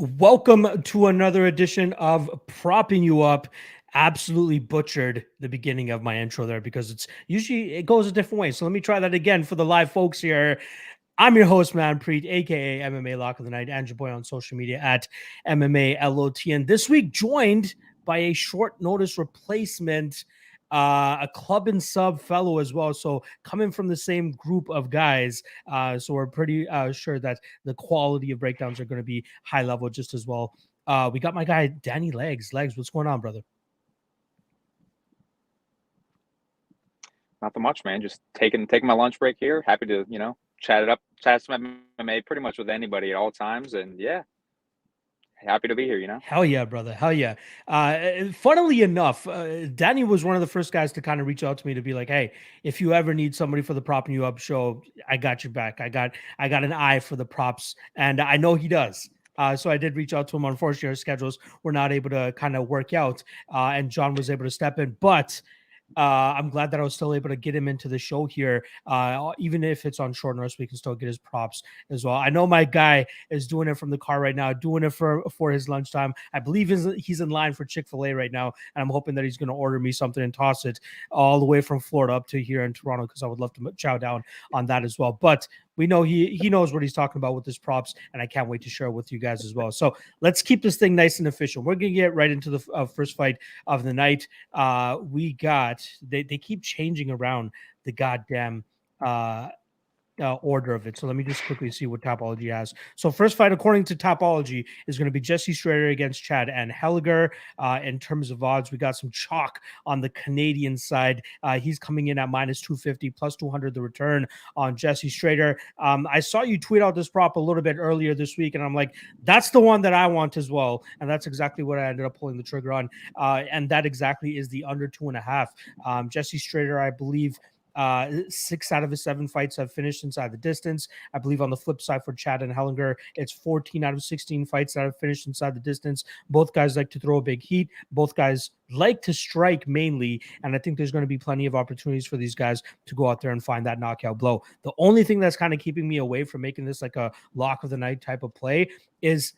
Welcome to another edition of Propping You Up. Absolutely butchered the beginning of my intro there because it goes a different way. So let me try that again for the live folks here. I'm your host, Manpreet, aka MMA Lock of the Night, and your boy on social media at MMA LOTN. This week, joined by a short notice replacement, a club and sub fellow as well. So coming from the same group of guys, so we're pretty sure that the quality of breakdowns are going to be high level just as well. We got my guy Danny Legs. Legs, what's going on, brother? Not that much, man. Just taking my lunch break here. Happy to, chat some MMA pretty much with anybody at all times. And yeah, happy to be here. Hell yeah, brother. Hell yeah. Funnily enough, Danny was one of the first guys to kind of reach out to me to be like, hey, if you ever need somebody for the Propping You Up show, I got your back. I got an eye for the props, and I know he does. So I did reach out to him. Unfortunately, our schedules were not able to kind of work out, and John was able to step in. But I'm glad that I was still able to get him into the show here. Even if it's on short notice, we can still get his props as well. I know my guy is doing it from the car right now, doing it for his lunchtime. I believe he's in line for Chick-fil-A right now, and I'm hoping that he's going to order me something and toss it all the way from Florida up to here in Toronto because I would love to chow down on that as well. But we know he knows what he's talking about with his props, and I can't wait to share it with you guys as well. So let's keep this thing nice and official. We're going to get right into the first fight of the night. We got they keep changing around the goddamn order of it. So let me just quickly see what Topology has. So first fight, according to Topology, is going to be Jesse Strader against Chad Anheliger. In terms of odds, we got some chalk on the Canadian side. He's coming in at minus 250, plus 200 the return on Jesse Strader. I saw you tweet out this prop a little bit earlier this week, and I'm like, that's the one that I want as well. And that's exactly what I ended up pulling the trigger on. And that exactly is the under 2.5. Jesse Strader, I believe, 6 out of his 7 fights have finished inside the distance. I believe on the flip side for Chad Anheliger, it's 14 out of 16 fights that have finished inside the distance. Both guys like to throw a big heat. Both guys like to strike mainly, and I think there's going to be plenty of opportunities for these guys to go out there and find that knockout blow. The only thing that's kind of keeping me away from making this like a lock of the night type of play is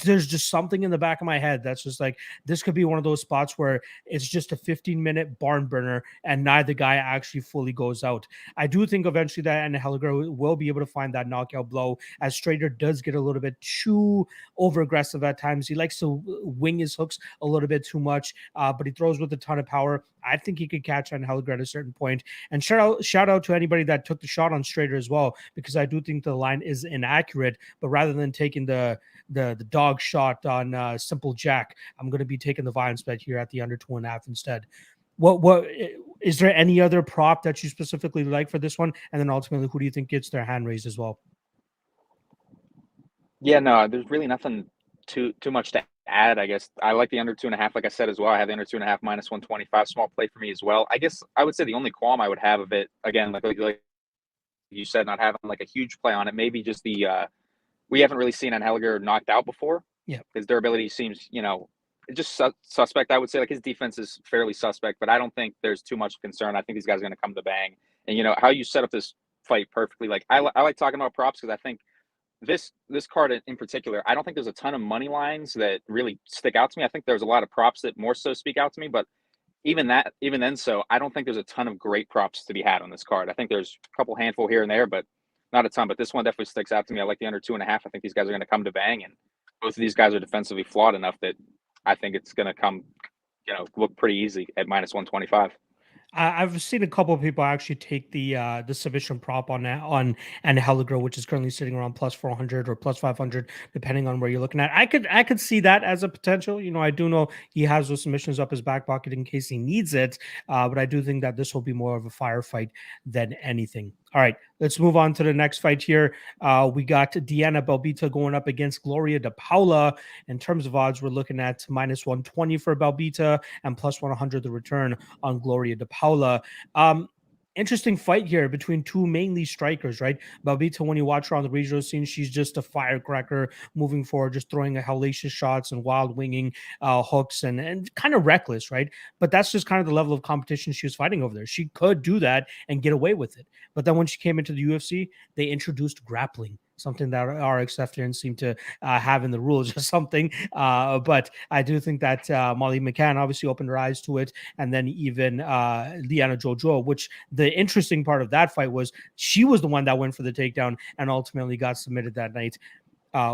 there's just something in the back of my head that's just like, this could be one of those spots where it's just a 15-minute barn burner and neither guy actually fully goes out. I do think eventually that Anheliger will be able to find that knockout blow, as Strader does get a little bit too over aggressive at times. He likes to wing his hooks a little bit too much, but he throws with a ton of power. I think he could catch Anheliger at a certain point. And shout out to anybody that took the shot on Strader as well, because I do think the line is inaccurate. But rather than taking the dog shot on Simple Jack, I'm going to be taking the Violence bet here at the under 2.5 instead. What is there any other prop that you specifically like for this one? And then ultimately, who do you think gets their hand raised as well? Yeah, no, there's really nothing too much to add. I guess I like the under 2.5. Like I said as well, I have the under 2.5 minus 125. Small play for me as well. I guess I would say the only qualm I would have of it, again, like you said, not having like a huge play on it, maybe just we haven't really seen Anheliger knocked out before. Yeah, his durability seems, just suspect. I would say like his defense is fairly suspect, but I don't think there's too much concern. I think these guys are going to come to bang. And how you set up this fight perfectly. Like I like talking about props because I think this card in particular, I don't think there's a ton of money lines that really stick out to me. I think there's a lot of props that more so speak out to me, but even then, so I don't think there's a ton of great props to be had on this card. I think there's a couple handful here and there, but not a ton. But this one definitely sticks out to me. I like the under 2.5. I think these guys are going to come to bang, and both of these guys are defensively flawed enough that I think it's going to come, look pretty easy at minus 125. I've seen a couple of people actually take the submission prop on Anheliger, which is currently sitting around plus 400 or plus 500, depending on where you're looking at. I could see that as a potential. I do know he has those submissions up his back pocket in case he needs it, but I do think that this will be more of a firefight than anything. All right, let's move on to the next fight here. We got Deanna Belbita going up against Gloria de Paula. In terms of odds, we're looking at minus 120 for Belbita and plus 100 the return on Gloria de Paula. Interesting fight here between two mainly strikers, right? Belbita, when you watch her on the regional scene, she's just a firecracker moving forward, just throwing a hellacious shots and wild winging hooks and kind of reckless, right? But that's just kind of the level of competition she was fighting over there. She could do that and get away with it. But then when she came into the UFC, they introduced grappling. something that RXF didn't seem to have in the rules or something. But I do think that Molly McCann obviously opened her eyes to it, and then even Liana Jojo, which the interesting part of that fight was she was the one that went for the takedown and ultimately got submitted that night.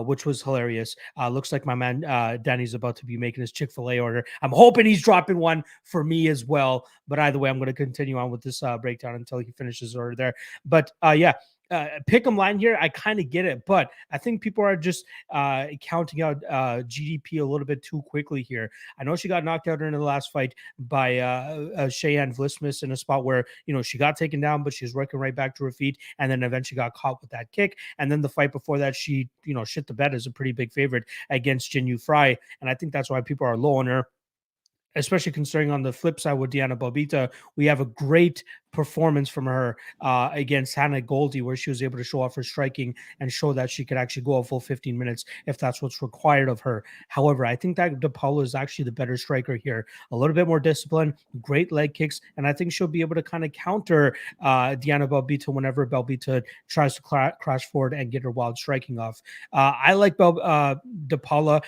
Which was hilarious. Looks like my man Danny's about to be making his Chick-fil-A order. I'm hoping he's dropping one for me as well. But either way, I'm going to continue on with this breakdown until he finishes his order there. But yeah, pick 'em line here. I kind of get it, but I think people are just counting out GDP a little bit too quickly here. I know she got knocked out in the last fight by Cheyenne Vlismus in a spot where, she got taken down, but she was working right back to her feet and then eventually got caught with that kick. And then the fight before that, she, shit the bed as a pretty big favorite against Jinyu Fry. And I think that's why people are low on her, especially considering on the flip side with Diana Belbita, we have a great performance from her against Hannah Goldie, where she was able to show off her striking and show that she could actually go a full 15 minutes if that's what's required of her. However, I think that Paula is actually the better striker here. A little bit more discipline, great leg kicks, and I think she'll be able to kind of counter Diana Belbita whenever Belbita tries to crash forward and get her wild striking off. I like Paula.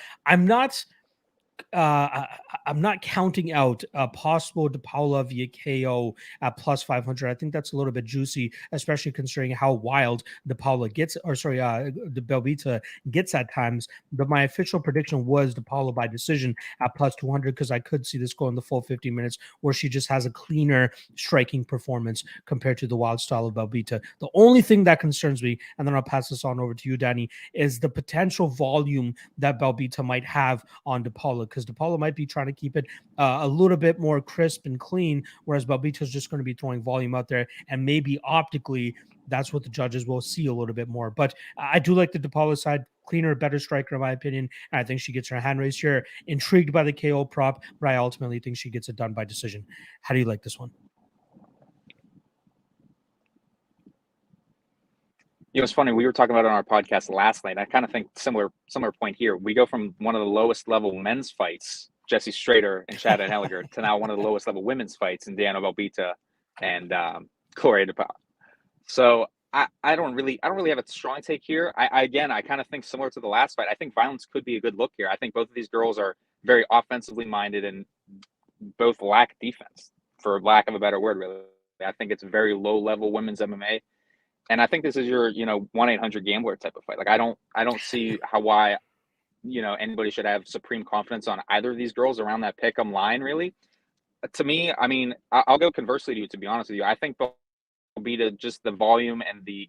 I'm not counting out a possible DePaula via KO at plus 500. I think that's a little bit juicy, especially considering how wild DePaula gets, the Belbita gets at times. But my official prediction was DePaula by decision at plus 200 because I could see this going the full 50 minutes where she just has a cleaner striking performance compared to the wild style of Belbita. The only thing that concerns me, and then I'll pass this on over to you, Danny, is the potential volume that Belbita might have on DePaula, because DePaula might be trying to keep it a little bit more crisp and clean, whereas Belbita is just going to be throwing volume out there, and maybe optically that's what the judges will see a little bit more. But I do like the DePaula side, cleaner, better striker in my opinion, and I think she gets her hand raised here. Intrigued by the KO prop, but I ultimately think she gets it done by decision. How do you like this one? It's funny. We were talking about it on our podcast last night. I kind of think similar point here. We go from one of the lowest level men's fights, Jesse Strader and Chad Anheliger, to now one of the lowest level women's fights in Diana Belbita and Gloria DePaula. So I don't really have a strong take here. I kind of think similar to the last fight. I think violence could be a good look here. I think both of these girls are very offensively minded and both lack defense, for lack of a better word, really. I think it's very low level women's MMA. And I think this is your, 1-800-GAMBLER type of fight. Like, I don't see why anybody should have supreme confidence on either of these girls around that pick 'em line, really. To me, I mean, I'll go conversely to you, to be honest with you. I think Belbita, just the volume and the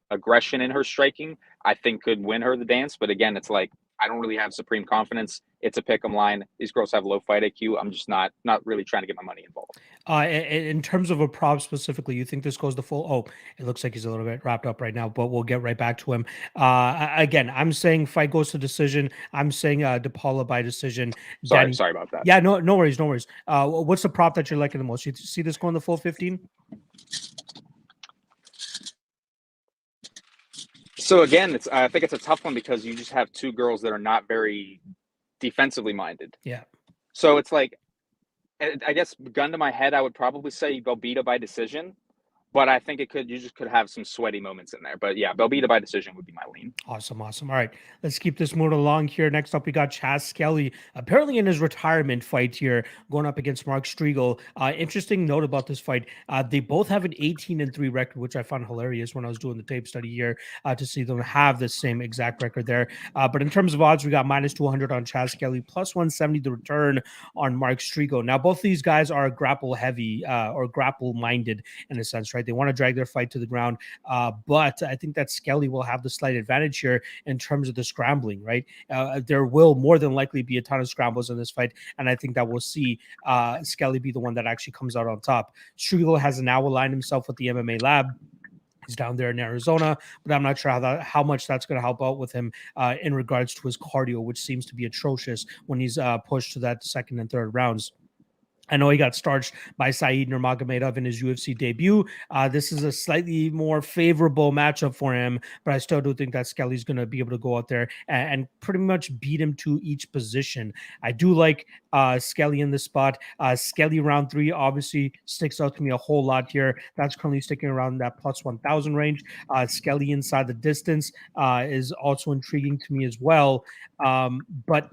aggression in her striking, I think could win her the dance. But again, it's like, I don't really have supreme confidence. It's a pick 'em line. These girls have low fight IQ. I'm just not really trying to get my money involved. In terms of a prop specifically, you think this goes the full? Oh, it looks like he's a little bit wrapped up right now, but we'll get right back to him. Again, I'm saying fight goes to decision. I'm saying DePaula by decision. Sorry about that. Yeah, no worries. What's the prop that you're liking the most? You see this going the full 15? So again, I think it's a tough one because you just have two girls that are not very defensively minded. Yeah. So it's like, I guess gun to my head, I would probably say Belbita by decision, but I think you just could have some sweaty moments in there. But yeah, Belbita by decision would be my lean. Awesome. All right, let's keep this moving along here. Next up, we got Chaz Skelly, apparently in his retirement fight here, going up against Mark Striegl. Interesting note about this fight. They both have an 18-3 record, which I found hilarious when I was doing the tape study here to see them have the same exact record there. But in terms of odds, we got minus 200 on Chaz Skelly, plus 170 the return on Mark Striegl. Now, both these guys are grapple heavy or grapple minded in a sense, right? They want to drag their fight to the ground, but I think that Skelly will have the slight advantage here in terms of the scrambling, right? There will more than likely be a ton of scrambles in this fight, and I think that we'll see Skelly be the one that actually comes out on top. Striegl has now aligned himself with the MMA lab. He's down there in Arizona, but I'm not sure how much that's going to help out with him in regards to his cardio, which seems to be atrocious when he's pushed to that second and third rounds. I know he got starched by Saeed Nurmagomedov in his UFC debut. This is a slightly more favorable matchup for him, but I still do think that Skelly's going to be able to go out there and pretty much beat him to each position. I do like Skelly in this spot. Skelly round 3 obviously sticks out to me a whole lot here. That's currently sticking around that plus 1,000 range. Skelly inside the distance is also intriguing to me as well. But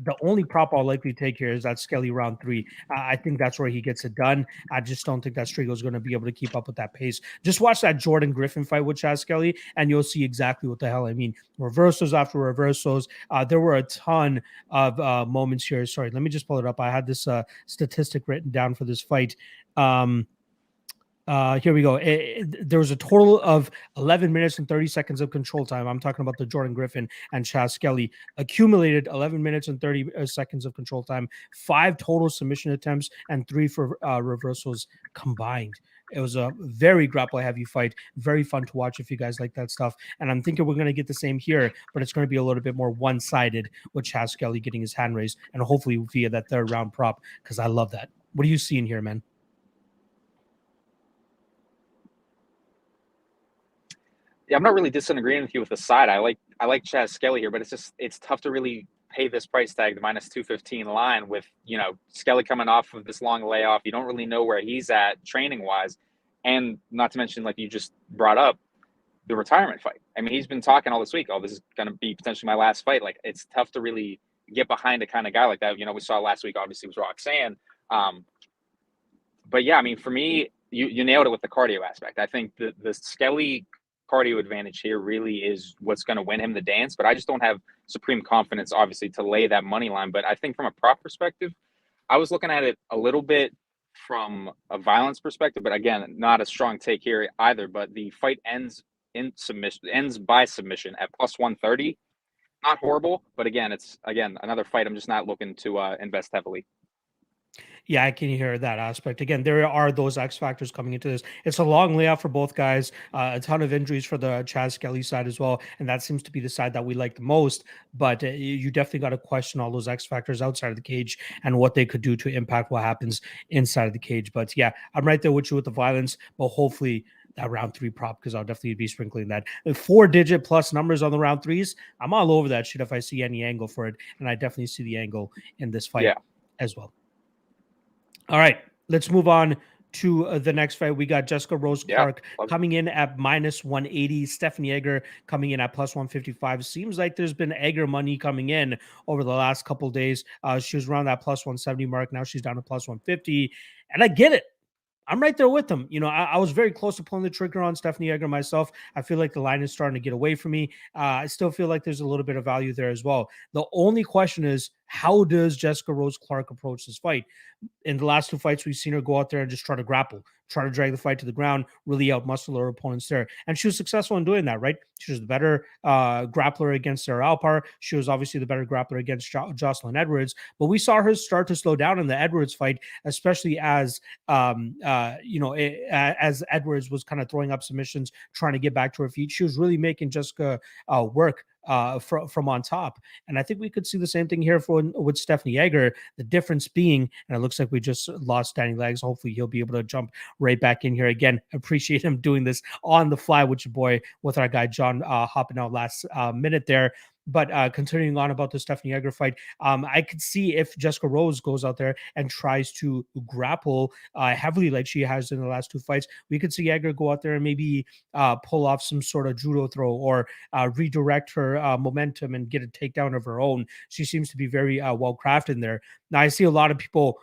the only prop I'll likely take here is that Skelly round 3. I think that's where he gets it done. I just don't think that Striegl is going to be able to keep up with that pace. Just watch that Jordan Griffin fight with Chaz Skelly, and you'll see exactly what the hell I mean. Reversals after reversals. There were a ton of moments here. Sorry, let me just pull it up. I had this statistic written down for this fight. Here we go. There was a total of 11 minutes and 30 seconds of control time. I'm talking about the Jordan Griffin and Chaz Skelly. Accumulated 11 minutes and 30 seconds of control time, 5 total submission attempts, and 3 for reversals combined. It was a very grapple-heavy fight. Very fun to watch if you guys like that stuff. And I'm thinking we're going to get the same here, but it's going to be a little bit more one-sided with Chaz Skelly getting his hand raised, and hopefully via that third round prop, because I love that. What are you seeing here, man? Yeah, I'm not really disagreeing with you with the side. I like Chaz Skelly here, but it's tough to really pay this price tag, the minus 215 line, with Skelly coming off of this long layoff. You don't really know where he's at training wise, and not to mention, like you just brought up, the retirement fight. I mean, he's been talking all this week. Oh, this is going to be potentially my last fight. Like, it's tough to really get behind a kind of guy like that. We saw last week, obviously, was Roxanne. But yeah, I mean, for me, you nailed it with the cardio aspect. I think the Skelly cardio advantage here really is what's going to win him the dance, but I just don't have supreme confidence, obviously, to lay that money line. But I think from a prop perspective, I was looking at it a little bit from a violence perspective, but again, not a strong take here either. But the fight ends by submission at plus 130. Not horrible, but again, it's another fight I'm just not looking to invest heavily. Yeah, I can hear that aspect. Again, there are those X factors coming into this. It's a long layoff for both guys, a ton of injuries for the Chaz Skelly side as well. And that seems to be the side that we like the most. But you definitely got to question all those X factors outside of the cage and what they could do to impact what happens inside of the cage. But yeah, I'm right there with you with the violence, but hopefully that round 3 prop, because I'll definitely be sprinkling that. 4-digit plus numbers on the round 3s. I'm all over that shit if I see any angle for it. And I definitely see the angle in this fight as well. All right, let's move on to the next fight. We got Jessica Rose Clark coming in at minus 180. Stephanie Egger coming in at plus 155. Seems like there's been Egger money coming in over the last couple of days. She was around that plus 170 mark. Now she's down to plus 150. And I get it. I'm right there with them. I was very close to pulling the trigger on Stephanie Egger myself. I feel like the line is starting to get away from me. I still feel like there's a little bit of value there as well. The only question is, how does Jessica Rose Clark approach this fight? In the last 2 fights, we've seen her go out there and just try to grapple, try to drag the fight to the ground, really outmuscle her opponents there. And she was successful in doing that, right? She was the better grappler against Sarah Alpar. She was obviously the better grappler against Jocelyn Edwards. But we saw her start to slow down in the Edwards fight, especially as as Edwards was kind of throwing up submissions, trying to get back to her feet. She was really making Jessica work from on top. And I think we could see the same thing here with Stephanie Egger. The difference being, and it looks like we just lost Danny Legs. Hopefully he'll be able to jump right back in here again. Appreciate him doing this on the fly with your boy, with our guy John hopping out last minute there. But continuing on about the Stephanie Egger fight, I could see if Jessica Rose goes out there and tries to grapple heavily like she has in the last 2 fights, we could see Egger go out there and maybe pull off some sort of judo throw or redirect her momentum and get a takedown of her own. She seems to be very well crafted in there. Now, I see a lot of people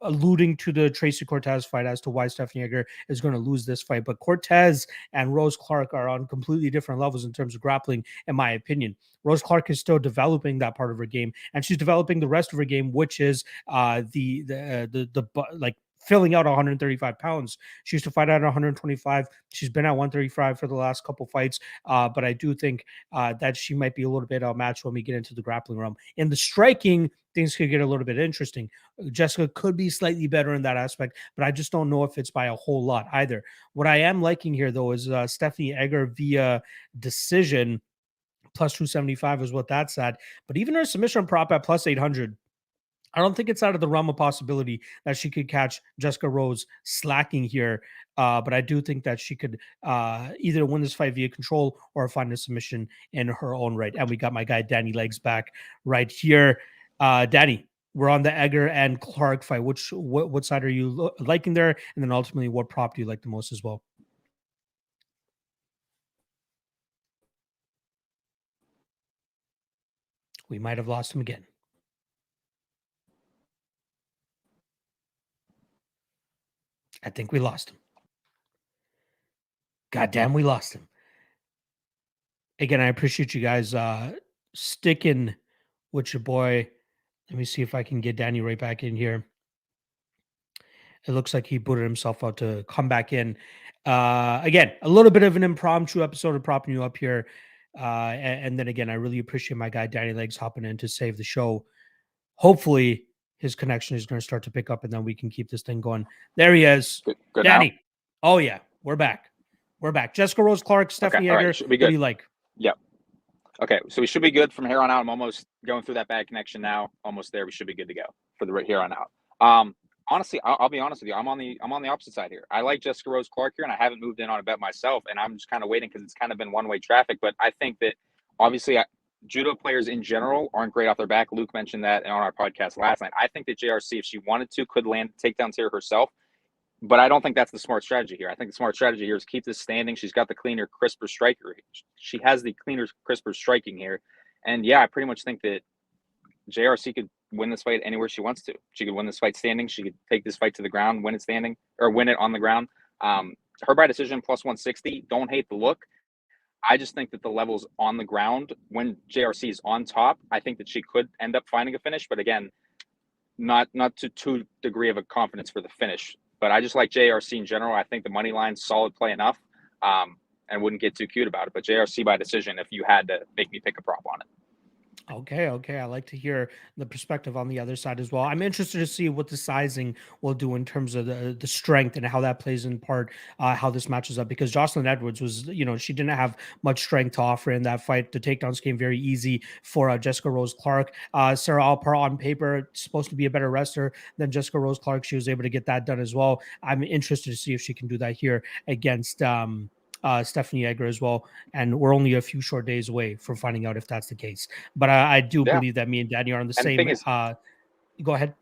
alluding to the Tracy Cortez fight as to why Stephanie Egger is going to lose this fight. But Cortez and Rose Clark are on completely different levels in terms of grappling, in my opinion. Rose Clark is still developing that part of her game, and she's developing the rest of her game, which is the filling out 135 pounds. She used to fight at 125. She's been at 135 for the last couple fights. But I do think that she might be a little bit outmatched when we get into the grappling realm. In the striking, things could get a little bit interesting. Jessica could be slightly better in that aspect, but I just don't know if it's by a whole lot either. What I am liking here, though, is Stephanie Egger via decision. Plus 275 is what that's at. But even her submission prop at plus 800, I don't think it's out of the realm of possibility that she could catch Jessica Rose slacking here. But I do think that she could either win this fight via control or find a submission in her own right. And we got my guy Danny Legs back right here. Danny, we're on the Egger and Clark fight. What side are you liking there? And then ultimately, what prop do you like the most as well? We might have lost him again. I think we lost him. God damn, we lost him. Again, I appreciate you guys sticking with your boy. Let me see if I can get Danny right back in here. It looks like he booted himself out to come back in. Again, a little bit of an impromptu episode of propping you up here. And then again, I really appreciate my guy Danny Legs hopping in to save the show. Hopefully, his connection is going to start to pick up, and then we can keep this thing going. There he is, Good Danny. now? Oh yeah, we're back. We're back. Jessica Rose Clark, Stephanie Egger. Should be What good. do you like? Yep. Okay, so we should be good from here on out. I'm almost going through that bad connection now. Almost there. We should be good to go for the here on out. Honestly, I'll be honest with you. I'm on the opposite side here. I like Jessica Rose Clark here, and I haven't moved in on a bet myself, and I'm just kind of waiting because it's kind of been one-way traffic. But I think that obviously judo players in general aren't great off their back. Luke mentioned that on our podcast last night. I think that JRC, if she wanted to, could land takedowns here herself. But I don't think that's the smart strategy here. I think the smart strategy here is keep this standing. She's got the cleaner, crisper striker. She has the cleaner, crisper striking here. And yeah, I pretty much think that JRC could win this fight anywhere she wants to. She could win this fight standing. She could take this fight to the ground, win it standing, or win it on the ground. Her by decision plus 160. Don't hate the look. I just think that the levels on the ground when JRC is on top, I think that she could end up finding a finish. But again, not to too degree of a confidence for the finish. But I just like JRC in general. I think the money line's solid play enough, and wouldn't get too cute about it. But JRC by decision if you had to make me pick a prop on it. Okay. I like to hear the perspective on the other side as well. I'm interested to see what the sizing will do in terms of the strength and how that plays in part, how this matches up. Because Jocelyn Edwards was, she didn't have much strength to offer in that fight. The takedowns came very easy for Jessica Rose Clark. Sarah Alpar on paper supposed to be a better wrestler than Jessica Rose Clark. She was able to get that done as well. I'm interested to see if she can do that here against Stephanie Egger as well. And we're only a few short days away from finding out if that's the case. But I do believe that me and Danny are on the And same. the thing is, go ahead.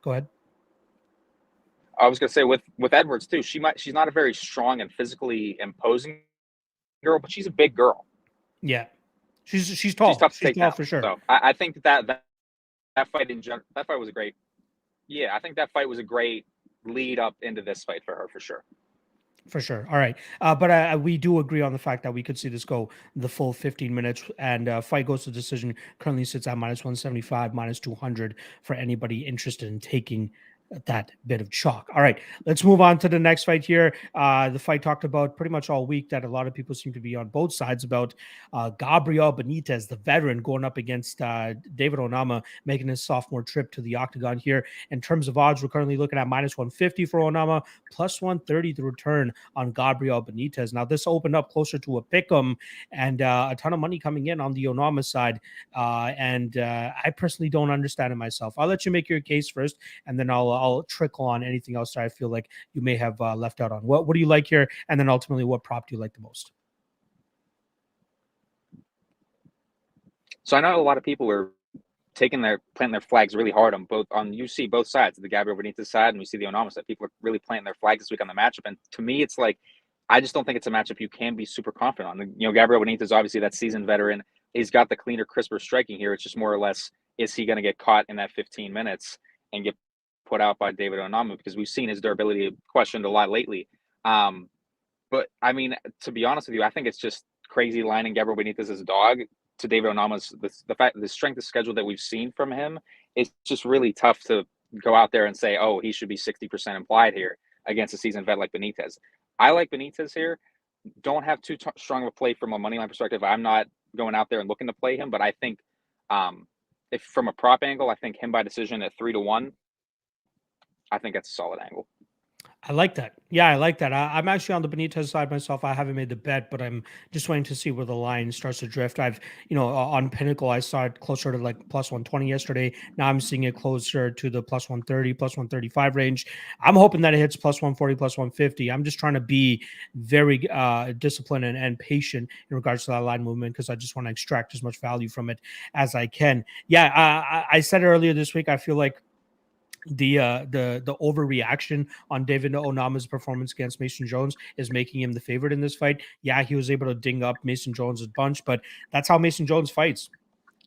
I was gonna say with Edwards too. She's not a very strong and physically imposing girl, but she's a big girl. Yeah, she's tall. She's tough to take tall down for sure. So I think that fight in general, that fight was a great. Yeah, I think that fight was a great lead up into this fight for her for sure. For sure. All right. But we do agree on the fact that we could see this go the full 15 minutes, and fight goes to decision currently sits at minus 175, minus 200 for anybody interested in taking that bit of chalk. All right, let's move on to the next fight here. The fight talked about pretty much all week that a lot of people seem to be on both sides about Gabriel Benitez, the veteran, going up against David Onama, making his sophomore trip to the octagon here. In terms of odds, we're currently looking at minus 150 for Onama, plus 130 the return on Gabriel Benitez. Now, this opened up closer to a pick'em and a ton of money coming in on the Onama side. And I personally don't understand it myself. I'll let you make your case first, and then I'll trickle on anything else that I feel like you may have left out on. What do you like here? And then ultimately, what prop do you like the most? So I know a lot of people are planting their flags really hard you see both sides, the Gabriel Benitez side and we see the Onama side. People are really planting their flags this week on the matchup. And to me, it's like, I just don't think it's a matchup you can be super confident on. Gabriel Benitez, obviously that seasoned veteran. He's got the cleaner, crisper striking here. It's just more or less, is he going to get caught in that 15 minutes and get put out by David Onama? Because we've seen his durability questioned a lot lately. But I mean, to be honest with you, I think it's just crazy lining Gabriel Benitez's dog to David Onama's. The fact the strength of schedule that we've seen from him, it's just really tough to go out there and say, oh, he should be 60% implied here against a seasoned vet like Benitez. I like Benitez here. Don't have too strong of a play from a money line perspective. I'm not going out there and looking to play him, but I think if from a prop angle, I think him by decision at 3-1, I think that's a solid angle. I like that. Yeah, I like that. I'm actually on the Benitez side myself. I haven't made the bet, but I'm just waiting to see where the line starts to drift. I've, on Pinnacle, I saw it closer to like plus 120 yesterday. Now I'm seeing it closer to the plus 130, plus 135 range. I'm hoping that it hits plus 140, plus 150. I'm just trying to be very disciplined and patient in regards to that line movement because I just want to extract as much value from it as I can. Yeah, I said it earlier this week. I feel like the overreaction on David Onama's performance against Mason Jones is making him the favorite in this fight. Yeah, he was able to ding up Mason Jones a bunch, but that's how Mason Jones fights.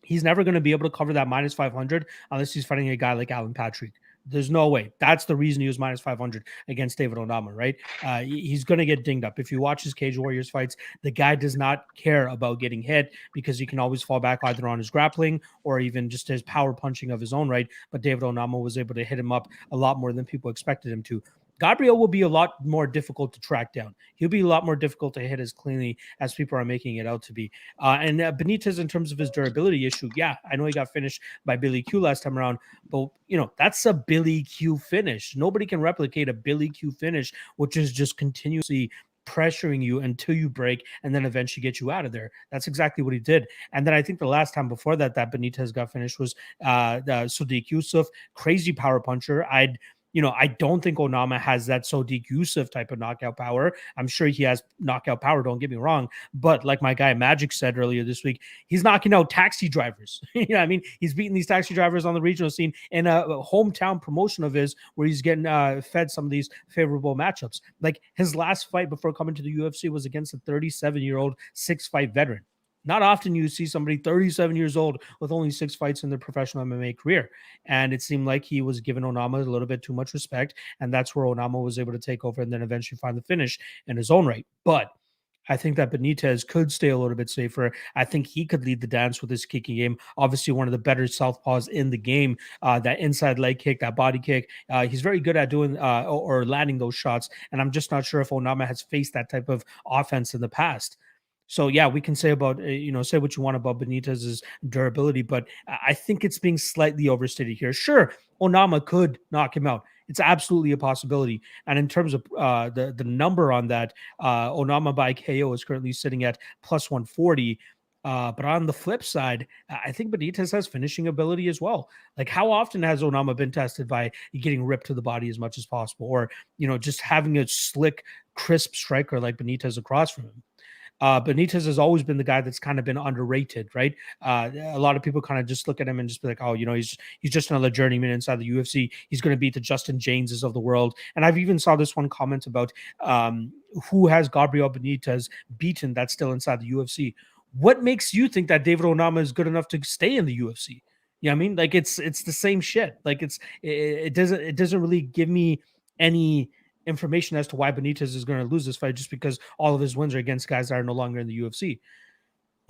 He's never going to be able to cover that minus 500 unless he's fighting a guy like Alan Patrick. There's no way. That's the reason he was minus 500 against David Onama, right? He's going to get dinged up. If you watch his Cage Warriors fights, the guy does not care about getting hit because he can always fall back either on his grappling or even just his power punching of his own right. But David Onama was able to hit him up a lot more than people expected him to. Gabriel will be a lot more difficult to track down. He'll be a lot more difficult to hit as cleanly as people are making it out to be. And Benitez, in terms of his durability issue, yeah, I know he got finished by Billy Q last time around, but that's a Billy Q finish. Nobody can replicate a Billy Q finish, which is just continuously pressuring you until you break and then eventually get you out of there. That's exactly what he did. And then I think the last time before that Benitez got finished was Sodiq Yusuf, crazy power puncher. I don't think Onama has that Sodiq Yusuf type of knockout power. I'm sure he has knockout power, don't get me wrong. But like my guy Magic said earlier this week, he's knocking out taxi drivers. I mean? He's beating these taxi drivers on the regional scene in a hometown promotion of his where he's getting fed some of these favorable matchups. Like his last fight before coming to the UFC was against a 37-year-old 6-fight veteran. Not often you see somebody 37 years old with only 6 fights in their professional MMA career. And it seemed like he was giving Onama a little bit too much respect. And that's where Onama was able to take over and then eventually find the finish in his own right. But I think that Benitez could stay a little bit safer. I think he could lead the dance with his kicking game. Obviously, one of the better southpaws in the game. That inside leg kick, that body kick, he's very good at doing or landing those shots. And I'm just not sure if Onama has faced that type of offense in the past. So yeah, we can say about say what you want about Benitez's durability, but I think it's being slightly overstated here. Sure, Onama could knock him out. It's absolutely a possibility. And in terms of the number on that, Onama by KO is currently sitting at plus 140. But on the flip side, I think Benitez has finishing ability as well. Like how often has Onama been tested by getting ripped to the body as much as possible, or just having a slick, crisp striker like Benitez across from him? Benitez has always been the guy that's kind of been underrated, right? A lot of people kind of just look at him and just be like, oh, he's just another journeyman inside the UFC. He's going to beat the Justin Jameses of the world. And I've even saw this one comment about who has Gabriel Benitez beaten that's still inside the UFC. What makes you think that David Onama is good enough to stay in the UFC? You know what I mean? Like it's the same shit. Like it doesn't really give me any information as to why Benitez is going to lose this fight just because all of his wins are against guys that are no longer in the UFC.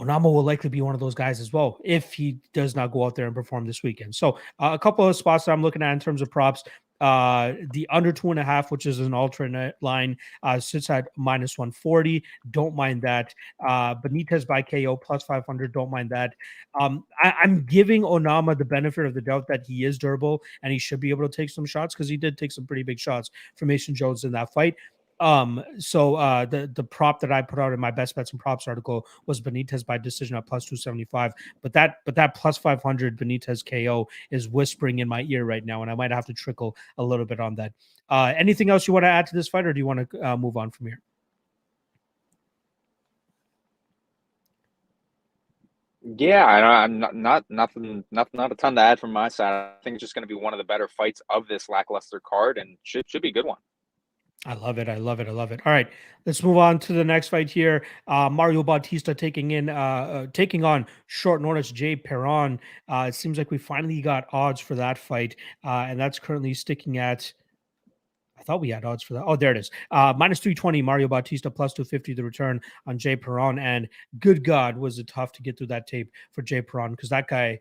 Onama will likely be one of those guys as well if he does not go out there and perform this weekend. So a couple of spots that I'm looking at in terms of props. The under 2.5, which is an alternate line, sits at minus 140. Don't mind that. Benitez by KO plus 500. Don't mind that. I'm giving Onama the benefit of the doubt that he is durable and he should be able to take some shots because he did take some pretty big shots from Mason Jones in that fight. So the prop that I put out in my best bets and props article was Benitez by decision at plus 275. But that plus 500 Benitez KO is whispering in my ear right now, and I might have to trickle a little bit on that. Anything else you want to add to this fight, or do you want to move on from here? Yeah, I'm not a ton to add from my side. I think it's just going to be one of the better fights of this lackluster card, and should be a good one. I love it. All right, let's move on to the next fight here. Mario Bautista taking on short notice Jay Perrin. It seems like we finally got odds for that fight, and that's currently sticking at. I thought we had odds for that. Oh, there it is. Minus 320, Mario Bautista, plus 250 the return on Jay Perrin. And good God, was it tough to get through that tape for Jay Perrin because that guy,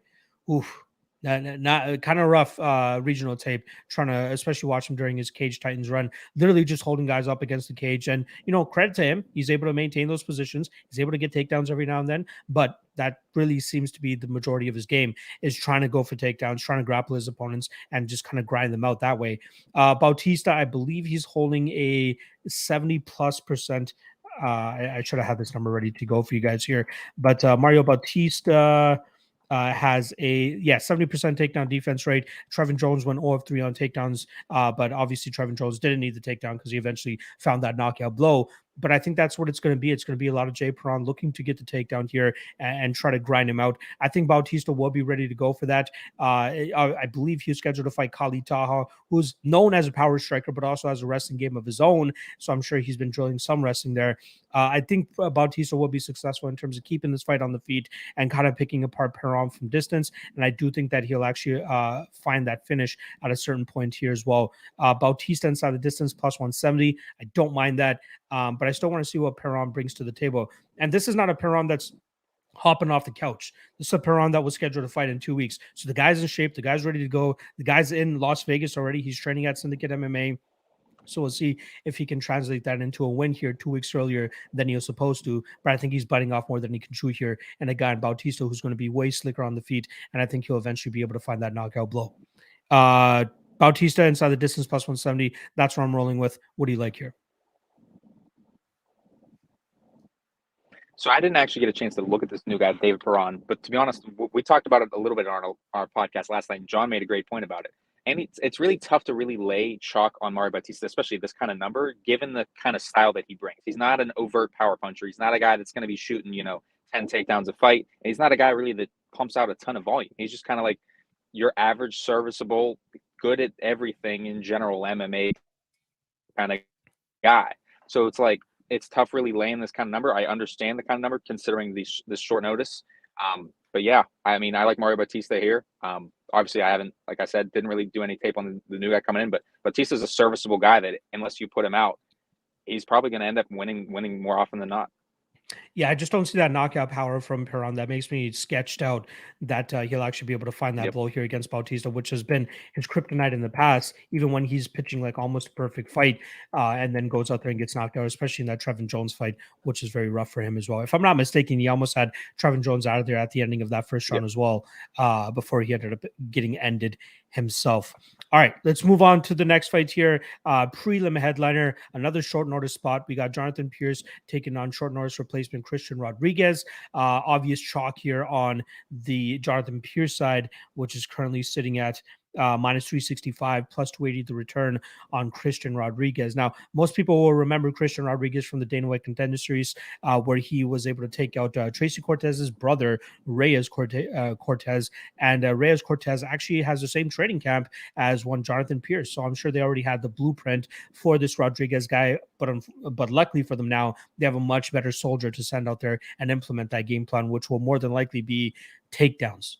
oof. Not kind of rough regional tape, trying to especially watch him during his Cage Titans run, literally just holding guys up against the cage. And, credit to him. He's able to maintain those positions. He's able to get takedowns every now and then, but that really seems to be the majority of his game is trying to go for takedowns, trying to grapple his opponents and just kind of grind them out that way. Bautista, I believe he's holding a 70+%. I should have had this number ready to go for you guys here, but Mario Bautista has a 70% takedown defense rate. Trevin Jones went 0 of 3 on takedowns, but obviously Trevin Jones didn't need the takedown because he eventually found that knockout blow. But I think that's what it's going to be. It's going to be a lot of Jay Perrin looking to get the takedown here and try to grind him out. I think Bautista will be ready to go for that. I believe he's scheduled to fight Kali Taha, who's known as a power striker, but also has a wrestling game of his own. So I'm sure he's been drilling some wrestling there. I think Bautista will be successful in terms of keeping this fight on the feet and kind of picking apart Perrin from distance. And I do think that he'll actually find that finish at a certain point here as well. Bautista inside the distance +170. I don't mind that. But I still want to see what Perrin brings to the table. And this is not a Perrin that's hopping off the couch. This is a Perrin that was scheduled to fight in 2 weeks. So the guy's in shape. The guy's ready to go. The guy's in Las Vegas already. He's training at Syndicate MMA. So we'll see if he can translate that into a win here 2 weeks earlier than he was supposed to. But I think he's biting off more than he can chew here. And a guy in Bautista who's going to be way slicker on the feet. And I think he'll eventually be able to find that knockout blow. Bautista inside the distance +170. That's what I'm rolling with. What do you like here? So I didn't actually get a chance to look at this new guy, David Perrin. But to be honest, we talked about it a little bit on our podcast last night. And John made a great point about it. And it's really tough to really lay chalk on Mario Bautista, especially this kind of number, given the kind of style that he brings. He's not an overt power puncher. He's not a guy that's going to be shooting, 10 takedowns a fight. And he's not a guy really that pumps out a ton of volume. He's just kind of like your average, serviceable, good at everything in general MMA kind of guy. So it's tough really laying this kind of number. I understand the kind of number considering this short notice. But yeah, I mean, I like Mario Bautista here. Obviously, I haven't, like I said, didn't really do any tape on the new guy coming in, but Bautista's a serviceable guy that unless you put him out, he's probably going to end up winning more often than not. Yeah, I just don't see that knockout power from Perrin. That makes me sketched out that he'll actually be able to find that blow here against Bautista, which has been his kryptonite in the past, even when he's pitching like almost a perfect fight and then goes out there and gets knocked out, especially in that Trevin Jones fight, which is very rough for him as well. If I'm not mistaken, he almost had Trevin Jones out of there at the ending of that first round as well before he ended up getting ended himself. All right, let's move on to the next fight here. Prelim headliner, another short notice spot. We got Jonathan Pearce taking on short notice replacement Christian Rodriguez. Obvious chalk here on the Jonathan Pearce side, which is currently sitting at -365 +280 the return on Christian Rodriguez. Now, most people will remember Christian Rodriguez from the Dana White Contender Series, where he was able to take out Tracy Cortez's brother, Reyes Cortez, and Reyes Cortez actually has the same training camp as one Jonathan Pearce. So I'm sure they already had the blueprint for this Rodriguez guy, but luckily for them now, they have a much better soldier to send out there and implement that game plan, which will more than likely be takedowns.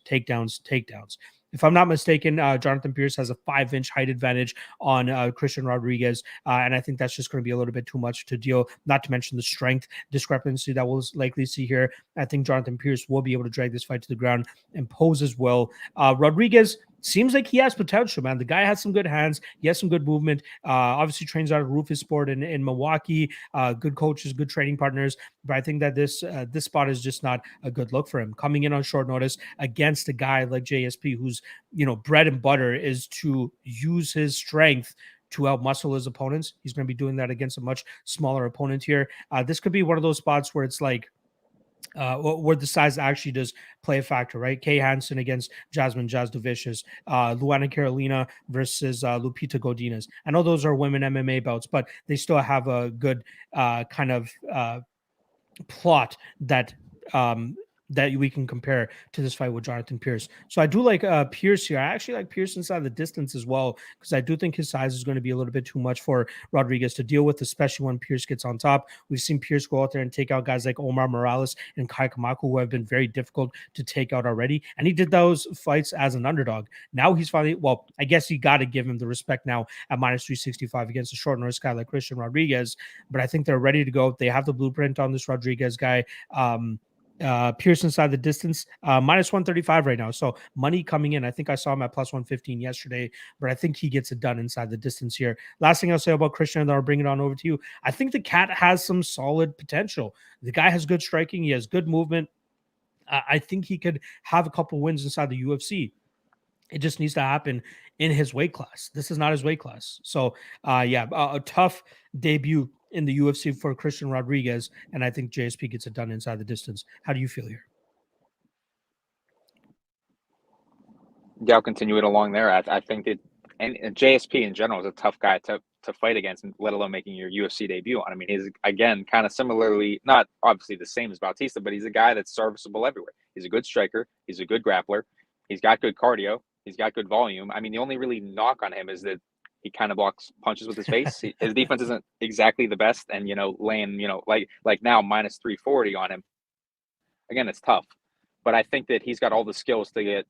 If I'm not mistaken, Jonathan Pearce has a 5-inch height advantage on Christian Rodriguez, and I think that's just going to be a little bit too much to deal, not to mention the strength discrepancy that we'll likely see here. I think Jonathan Pearce will be able to drag this fight to the ground and pose as well. Rodriguez seems like he has potential, man. The guy has some good hands. He has some good movement. Obviously trains out of Rufus Sport in Milwaukee. Good coaches, good training partners. But I think that this spot is just not a good look for him. Coming in on short notice against a guy like JSP, whose bread and butter is to use his strength to outmuscle his opponents. He's going to be doing that against a much smaller opponent here. This could be one of those spots where it's like, where the size actually does play a factor, right? Kay Hansen against Jasmine Jasdovicius, Luana Carolina versus Lupita Godinez. I know those are women MMA bouts, but they still have a good kind of plot that that we can compare to this fight with Jonathan Pearce. So I do like Pearce here. I actually like Pearce inside the distance as well, because I do think his size is going to be a little bit too much for Rodriguez to deal with, especially when Pearce gets on top. We've seen Pearce go out there and take out guys like Omar Morales and Kai Kamako, who have been very difficult to take out already. And he did those fights as an underdog. Now he's finally, well, I guess you got to give him the respect now at -365 against a short notice guy like Christian Rodriguez. But I think they're ready to go. They have the blueprint on this Rodriguez guy. Pearce inside the distance, minus 135 right now. So money coming in. I think I saw him at plus 115 yesterday, but I think he gets it done inside the distance here. Last thing I'll say about Christian, and then I'll bring it on over to you. I think the cat has some solid potential. The guy has good striking. He has good movement. I think he could have a couple wins inside the UFC. It just needs to happen in his weight class. This is not his weight class. So, a tough debut in the UFC for Christian Rodriguez, and I think JSP gets it done inside the distance. How do you feel here? Yeah, I'll continue it along there. I think that, and JSP in general is a tough guy to fight against, let alone making your UFC debut on. I mean, he's, again, kind of similarly, not obviously the same as Bautista, but he's a guy that's serviceable everywhere. He's a good striker. He's a good grappler. He's got good cardio. He's got good volume. I mean, the only really knock on him is that he kind of blocks punches with his face. His defense isn't exactly the best, and laying like now minus 340 on him. Again, it's tough, but I think that he's got all the skills to get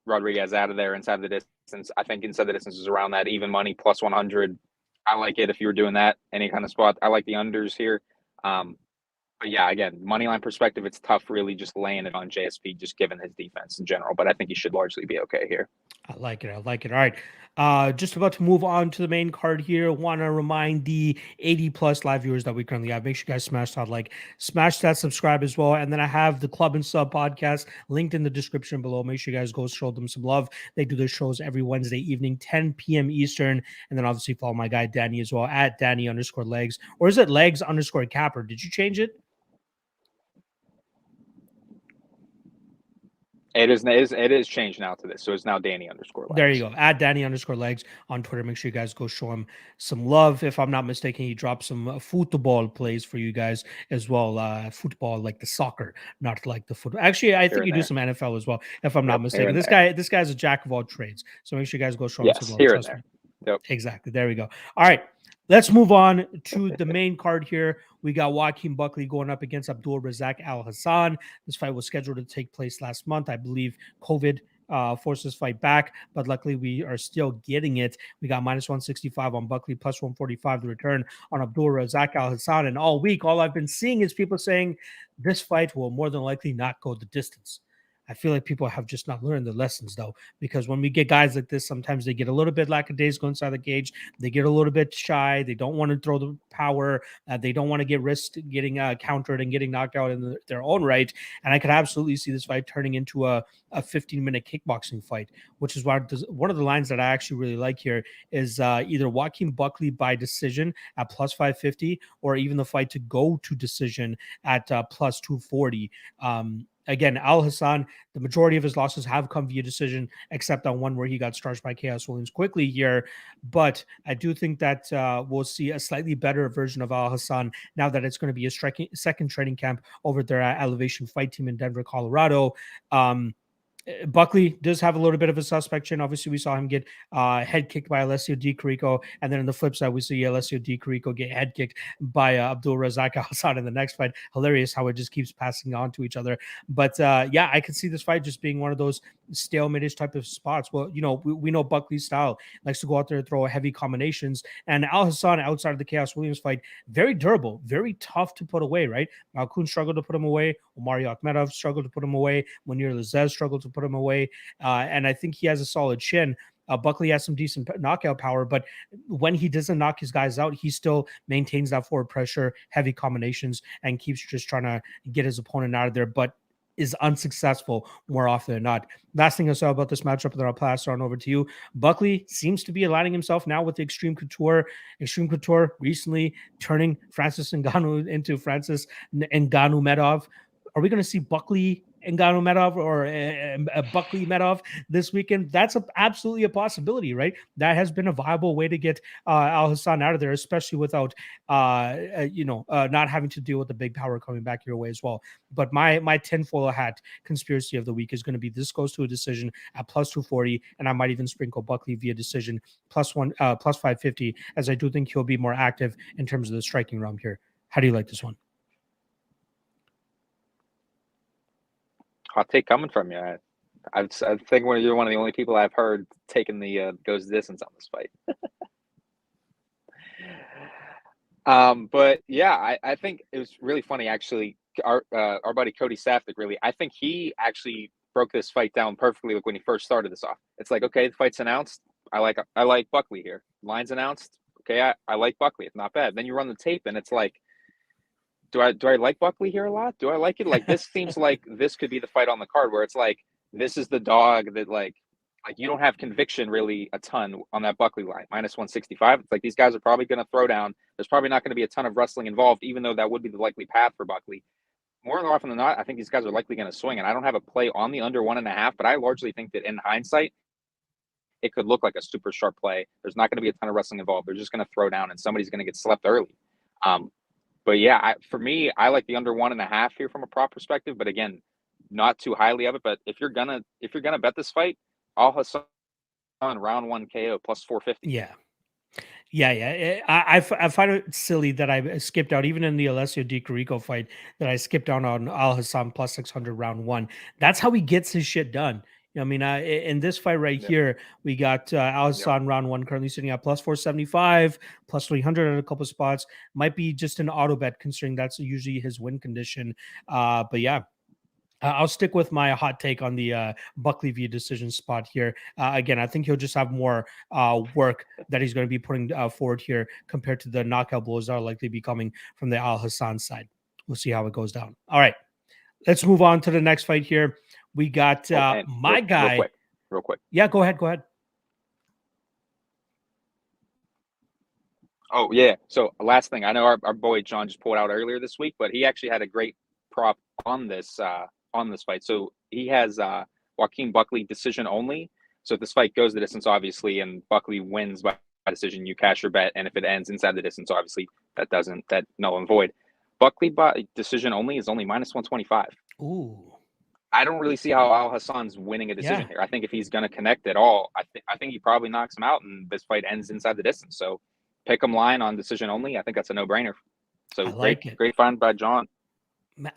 Rodriguez out of there inside the distance. I think inside the distance is around that even money plus 100. I like it if you were doing that any kind of spot. I like the unders here. But yeah, again, money line perspective, it's tough really just laying it on JSP, just given his defense in general. But I think he should largely be okay here. I like it. I like it. All right. Just about to move on to the main card here. Want to remind the 80 plus live viewers that we currently have. Make sure you guys smash that like, smash that subscribe as well. And then I have the Club and Sub podcast linked in the description below. Make sure you guys go show them some love. They do their shows every Wednesday evening, 10 p.m. Eastern. And then obviously follow my guy Danny as well at Danny_legs. Or is it legs_capper? Did you change it? It is changed now to this. So it's now Danny_legs. There you go. At Danny_legs on Twitter. Make sure you guys go show him some love. If I'm not mistaken, he dropped some football plays for you guys as well. Football, like the soccer, not like the football. Actually, I think you do some NFL as well, if I'm not mistaken. This guy's a jack of all trades. So make sure you guys go show him some love. Here and there. Yep. Exactly. There we go. All right. Let's move on to the main card here. We got Joaquin Buckley going up against Abdul Razak Alhassan. This fight was scheduled to take place last month. I believe COVID forced this fight back, but luckily we are still getting it. We got minus 165 on Buckley, plus 145 the return on Abdul Razak Alhassan. And all week, all I've been seeing is people saying this fight will more than likely not go the distance. I feel like people have just not learned the lessons, though, because when we get guys like this, sometimes they get a little bit lackadaisical inside the cage. They get a little bit shy. They don't want to throw the power. They don't want to get risked getting countered and getting knocked out in their own right. And I could absolutely see this fight turning into a 15-minute kickboxing fight, which is why one of the lines that I actually really like here is either Joaquin Buckley by decision at plus 550 or even the fight to go to decision at plus 240. Again, Alhassan, the majority of his losses have come via decision, except on one where he got starched by Chaos Williams quickly here. But I do think that we'll see a slightly better version of Alhassan now that it's going to be a second training camp over there at Elevation Fight Team in Denver, Colorado. Buckley does have a little bit of a suspect chin. Obviously, we saw him get head kicked by Alessio Di Chirico. And then on the flip side, we see Alessio Di Chirico get head kicked by Abdul Razak Alhassan in the next fight. Hilarious how it just keeps passing on to each other. But yeah, I could see this fight just being one of those stalemate-ish type of spots. Well, we know Buckley's style. Likes to go out there and throw heavy combinations. And Alhassan, outside of the Chaos Williams fight, very durable, very tough to put away, right? Malkoun struggled to put him away. Omari Akhmedov struggled to put him away. Munir Lazez struggled to put him away. And I think he has a solid chin. Buckley has some decent knockout power, but when he doesn't knock his guys out, he still maintains that forward pressure, heavy combinations, and keeps just trying to get his opponent out of there, but is unsuccessful more often than not. Last thing I saw about this matchup, and then I'll pass on over to you. Buckley seems to be aligning himself now with the Extreme Couture. Extreme Couture recently turning Francis Ngannou into Francis Ngannou Medov. Are we going to see Buckley Ngannou Medov or Buckley Medov this weekend? That's absolutely a possibility, right? That has been a viable way to get Alhassan out of there, especially without not having to deal with the big power coming back your way as well. But my tinfoil hat conspiracy of the week is going to be this goes to a decision at plus 240, and I might even sprinkle Buckley via decision plus 550, as I do think he'll be more active in terms of the striking realm here. How do you like this one? Hot take coming from you. I think you're one of the only people I've heard taking the goes distance on this fight. But yeah, I think it was really funny actually. our buddy Cody Safdie, really, I think he actually broke this fight down perfectly. Like when he first started this off, it's like, okay, the fight's announced. I like Buckley here. Line's announced. Okay, I like Buckley. It's not bad. Then you run the tape, and it's like, do I like Buckley here a lot? Do I like it? Like this seems like this could be the fight on the card where it's like this is the dog that like you don't have conviction really a ton on that Buckley line minus 165. It's like these guys are probably going to throw down. There's probably not going to be a ton of wrestling involved, even though that would be the likely path for Buckley. More often than not, I think these guys are likely going to swing, and I don't have a play on the under 1.5, but I largely think that in hindsight, it could look like a super sharp play. There's not going to be a ton of wrestling involved. They're just going to throw down, and somebody's going to get slept early. But yeah, for me, I like the under 1.5 here from a prop perspective. But again, not too highly of it. But if you're gonna bet this fight, Alhassan round 1 KO plus 450. Yeah. I find it silly that I skipped out, even in the Alessio Di Chirico fight, that I skipped out on Alhassan plus 600 round 1. That's how he gets his shit done. I mean, in this fight right here, we got Alhassan round 1 currently sitting at plus 475, plus 300 at a couple spots. Might be just an auto bet considering that's usually his win condition. But yeah, I'll stick with my hot take on the Buckley via decision spot here. Again, I think he'll just have more work that he's going to be putting forward here compared to the knockout blows that are likely to be coming from the Alhassan side. We'll see how it goes down. All right, let's move on to the next fight here. We got my guy. Real quick. Yeah, go ahead. Oh, yeah. So last thing, I know our boy John just pulled out earlier this week, but he actually had a great prop on this fight. So he has Joaquin Buckley decision only. So if this fight goes the distance, obviously, and Buckley wins by decision, you cash your bet. And if it ends inside the distance, obviously, that null and void. Buckley by decision only is only minus 125. Ooh. I don't really see how Alhassan's winning a decision here. I think if he's going to connect at all, I think he probably knocks him out, and this fight ends inside the distance. So pick him line on decision only. I think that's a no-brainer. So great find by John.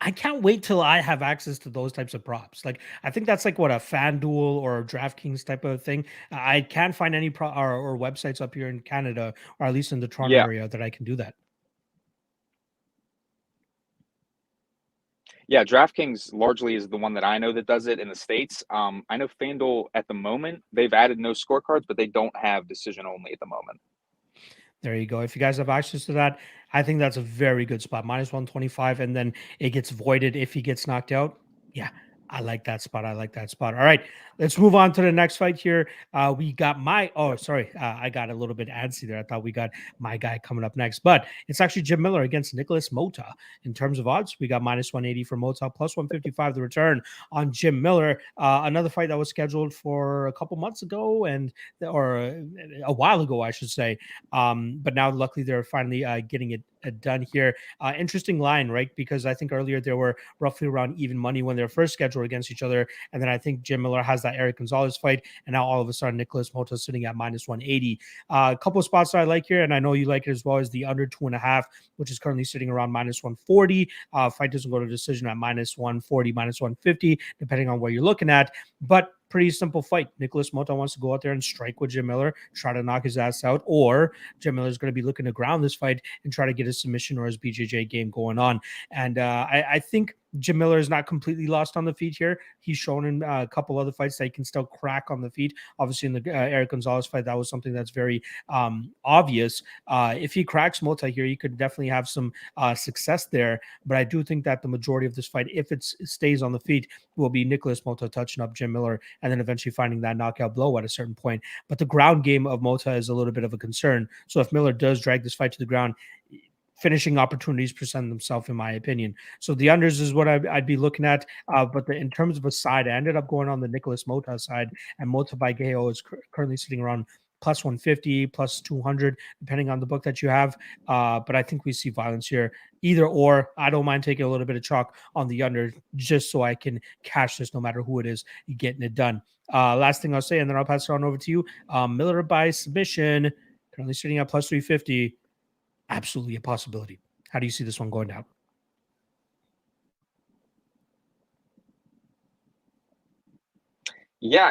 I can't wait till I have access to those types of props. Like, I think that's like what a FanDuel or DraftKings type of thing. I can't find any or websites up here in Canada, or at least in the Toronto area, that I can do that. Yeah, DraftKings largely is the one that I know that does it in the States. I know FanDuel at the moment, they've added no scorecards, but they don't have decision only at the moment. There you go. If you guys have access to that, I think that's a very good spot. Minus 125, and then it gets voided if he gets knocked out. Yeah, I like that spot. All right, let's move on to the next fight here. We got I got a little bit antsy there. I thought we got my guy coming up next, but it's actually Jim Miller against Nicholas Motta. In terms of odds, we got minus 180 for Motta, plus 155 the return on Jim Miller. Another fight that was scheduled for a couple months ago or a while ago, I should say. But now luckily they're finally getting it done here. Interesting line, right? Because I think earlier they were roughly around even money when they were first scheduled against each other. And then I think Jim Miller has that Eric Gonzalez fight. And now all of a sudden, Nicholas Motta sitting at minus 180. A couple of spots that I like here, and I know you like it as well, as the under 2.5, which is currently sitting around minus 140. Fight doesn't go to decision at minus 140, minus 150, depending on where you're looking at. But pretty simple fight. Nicholas Motta wants to go out there and strike with Jim Miller, try to knock his ass out, or Jim Miller is going to be looking to ground this fight and try to get his submission or his BJJ game going on. And I think Jim Miller is not completely lost on the feet here. He's shown in a couple other fights that he can still crack on the feet. Obviously, in the Eric Gonzalez fight, that was something that's very obvious. If he cracks Motta here, he could definitely have some success there. But I do think that the majority of this fight, if it stays on the feet, will be Nicholas Motta touching up Jim Miller and then eventually finding that knockout blow at a certain point. But the ground game of Motta is a little bit of a concern. So if Miller does drag this fight to the ground, finishing opportunities present themselves, in my opinion. So the unders is what I'd be looking at. But in terms of a side, I ended up going on the Nicholas Motta side, and Motta by KO is currently sitting around plus 150, plus 200, depending on the book that you have. But I think we see violence here. Either or, I don't mind taking a little bit of chalk on the under just so I can cash this no matter who it is getting it done. Last thing I'll say, and then I'll pass it on over to you. Miller by submission, currently sitting at plus 350. Absolutely a possibility. How do you see this one going down? Yeah,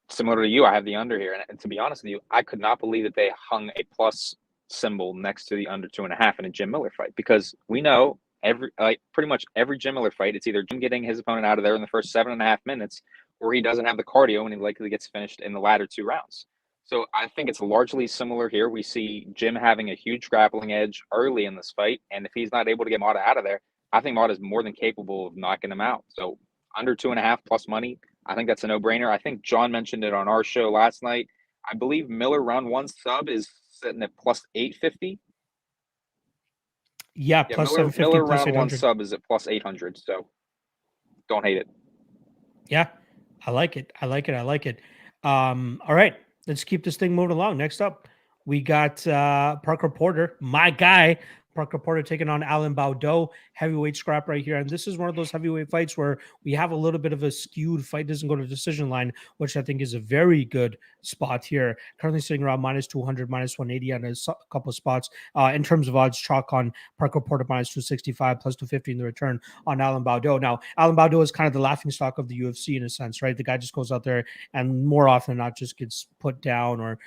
similar to you, I have the under here. And to be honest with you, I could not believe that they hung a plus symbol next to the under 2.5 in a Jim Miller fight, because we know pretty much every Jim Miller fight, it's either Jim getting his opponent out of there in the first 7.5 minutes, or he doesn't have the cardio and he likely gets finished in the latter 2 rounds. So I think it's largely similar here. We see Jim having a huge grappling edge early in this fight, and if he's not able to get Motta out of there, I think Motta is more than capable of knocking him out. So under 2.5 plus money, I think that's a no-brainer. I think John mentioned it on our show last night. I believe Miller round 1 sub is sitting at plus 850. Yeah, plus Miller, 750, Miller plus round 1 800. sub is at plus 800. So don't hate it. Yeah, I like it. I like it. I like it. All right, let's keep this thing moving along. Next up, we got Parker Porter, my guy. Parker Porter taking on Alan Baudot, heavyweight scrap right here. And this is one of those heavyweight fights where we have a little bit of a skewed fight, doesn't go to decision line, which I think is a very good spot here. Currently sitting around minus 200, minus 180 on a couple of spots. In terms of odds, chalk on Parker Porter minus 265, plus 250 in the return on Alan Baudot. Now, Alan Baudot is kind of the laughing stock of the UFC in a sense, right? The guy just goes out there and more often than not just gets put down, or,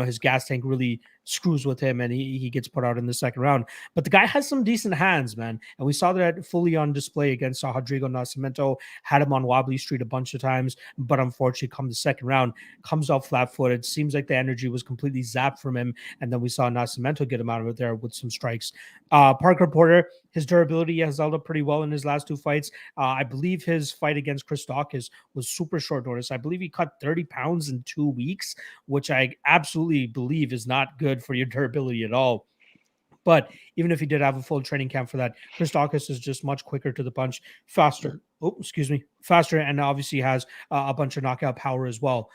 his gas tank really screws with him and he gets put out in the second round. But the guy has some decent hands, man. And we saw that fully on display against Rodrigo Nascimento, had him on wobbly street a bunch of times, but unfortunately come the second round, comes out flat-footed. Seems like the energy was completely zapped from him. And then we saw Nascimento get him out of there with some strikes. Parker Porter, his durability has held up pretty well in his last 2 fights. I believe his fight against Chris Daukaus was super short notice. I believe he cut 30 pounds in 2 weeks, which I absolutely believe is not good for your durability at all. But even if he did have a full training camp for that, Chris Daukaus is just much quicker to the punch, faster. Faster, and obviously has a bunch of knockout power as well.